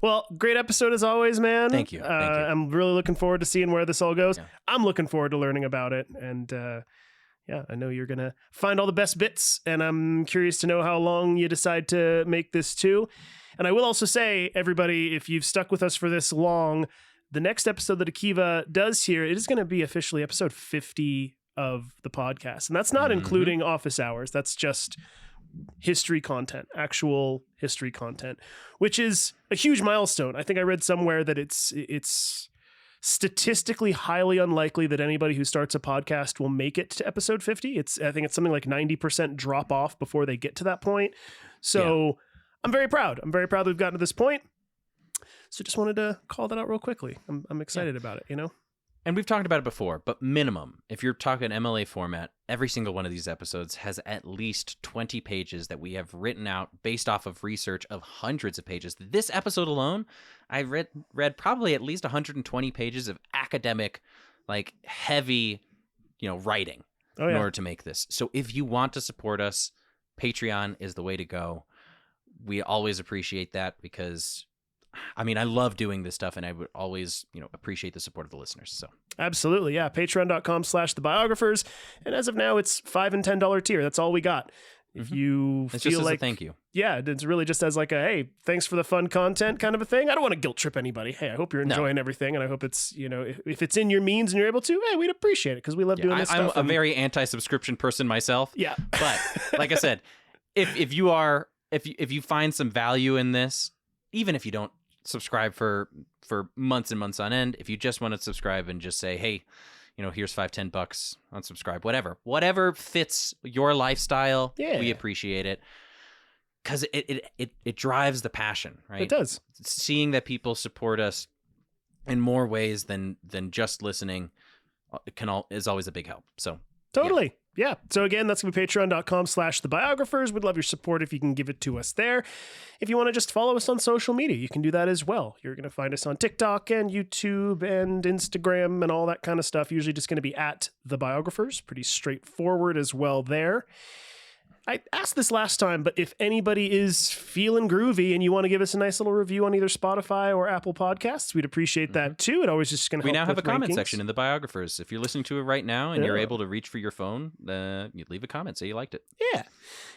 Well, great episode as always, man. Thank you. I'm really looking forward to seeing where this all goes. Yeah. I'm looking forward to learning about it. And yeah, I know you're going to find all the best bits. And I'm curious to know how long you decide to make this too. And I will also say, everybody, if you've stuck with us for this long, the next episode that Akiva does here, it is going to be officially episode 50 of the podcast. And that's not including office hours. That's just history content, actual history content, which is a huge milestone. I think I read somewhere that it's statistically highly unlikely that anybody who starts a podcast will make it to episode 50. I think it's something like 90% drop off before they get to that point. So yeah. I'm very proud. I'm very proud that we've gotten to this point. So just wanted to call that out real quickly. I'm excited about it, And we've talked about it before, but minimum, if you're talking MLA format, every single one of these episodes has at least 20 pages that we have written out based off of research of hundreds of pages. This episode alone, I read probably at least 120 pages of academic, like heavy, writing in order to make this. So if you want to support us, Patreon is the way to go. We always appreciate that because I love doing this stuff, and I would always, appreciate the support of the listeners. So absolutely. Yeah. Patreon.com/thebiographers. And as of now, it's $5 and $10 tier. That's all we got. If you it's feel just like, as a thank you. Yeah. It's really just as like a, hey, thanks for the fun content kind of a thing. I don't want to guilt trip anybody. Hey, I hope you're enjoying everything. And I hope it's, if it's in your means and you're able to, hey, we'd appreciate it because we love doing this stuff. I'm a very anti-subscription person myself. Yeah. But like I said, if you find some value in this, even if you don't subscribe for months and months on end, if you just want to subscribe and just say, hey, here's $5-10 unsubscribe, whatever fits your lifestyle, we appreciate it because it drives the passion, right? It does. Seeing that people support us in more ways than just listening is always a big help. So totally. Yeah. So again, that's going to be patreon.com/thebiographers. We'd love your support if you can give it to us there. If you want to just follow us on social media, you can do that as well. You're going to find us on TikTok and YouTube and Instagram and all that kind of stuff. Usually just going to be at the biographers. Pretty straightforward as well there. I asked this last time, but if anybody is feeling groovy and you want to give us a nice little review on either Spotify or Apple Podcasts, we'd appreciate that too. It always just going to help. We now have a comment rankings. section in the biographers. If you're listening to it right now and you're able to reach for your phone, you leave a comment, say you liked it. Yeah.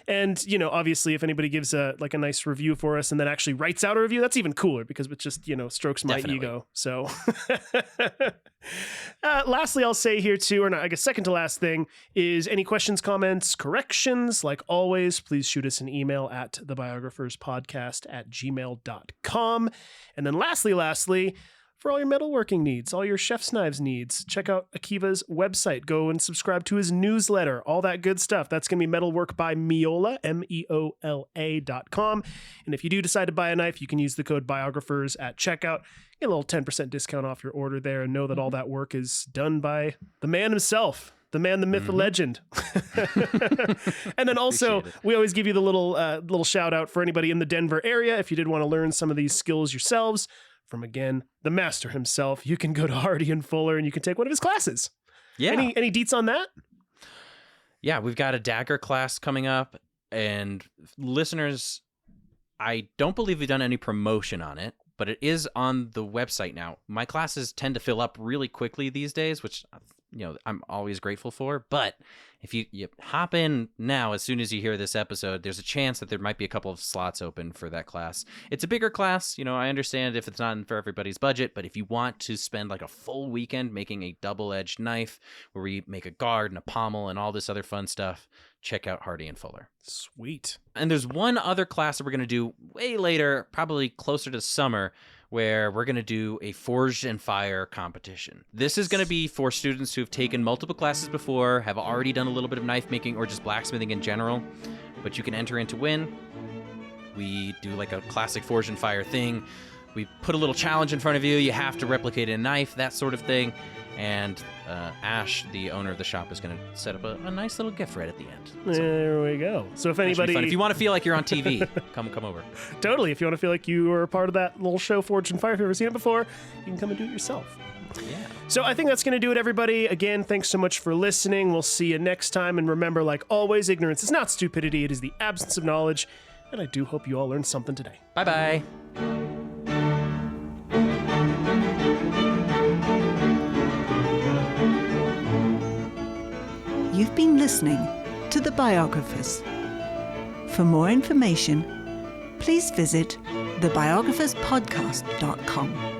And, obviously if anybody gives a nice review for us and then actually writes out a review, that's even cooler because it just, strokes my ego. So lastly, I'll say here too, or not, I guess second to last thing is any questions, comments, corrections, like always, please shoot us an email at thebiographerspodcast@gmail.com. And then lastly, for all your metalworking needs, all your chef's knives needs, check out Akiva's website. Go and subscribe to his newsletter, all that good stuff. That's going to be Metalwork by Meola, MEOLA.com. And if you do decide to buy a knife, you can use the code biographers at checkout. Get a little 10% discount off your order there, and know that all that work is done by the man himself. The man, the myth, the legend. And then also, we always give you the little shout out for anybody in the Denver area. If you did want to learn some of these skills yourselves from, again, the master himself, you can go to Hardy and Fuller and you can take one of his classes. Yeah. Any deets on that? Yeah, we've got a dagger class coming up. And listeners, I don't believe we've done any promotion on it, but it is on the website now. My classes tend to fill up really quickly these days, which I'm always grateful for. But if you hop in now, as soon as you hear this episode, there's a chance that there might be a couple of slots open for that class. It's a bigger class. I understand if it's not for everybody's budget, but if you want to spend like a full weekend making a double-edged knife where we make a guard and a pommel and all this other fun stuff, check out Hardy and Fuller. Sweet. And there's one other class that we're going to do way later, probably closer to summer, where we're going to do a Forged and Fire competition. This is going to be for students who have taken multiple classes before, have already done a little bit of knife making or just blacksmithing in general, but you can enter in to win. We do like a classic Forged and Fire thing. We put a little challenge in front of you. You have to replicate a knife, that sort of thing. And Ash, the owner of the shop, is going to set up a nice little gift right at the end. So, there we go. So if anybody... If you want to feel like you're on TV, come over. Totally. If you want to feel like you were a part of that little show, Forged and Fire, if you've ever seen it before, you can come and do it yourself. Yeah. So I think that's going to do it, everybody. Again, thanks so much for listening. We'll see you next time. And remember, like always, ignorance is not stupidity. It is the absence of knowledge. And I do hope you all learned something today. Bye-bye. You've been listening to The Biographers. For more information, please visit thebiographerspodcast.com.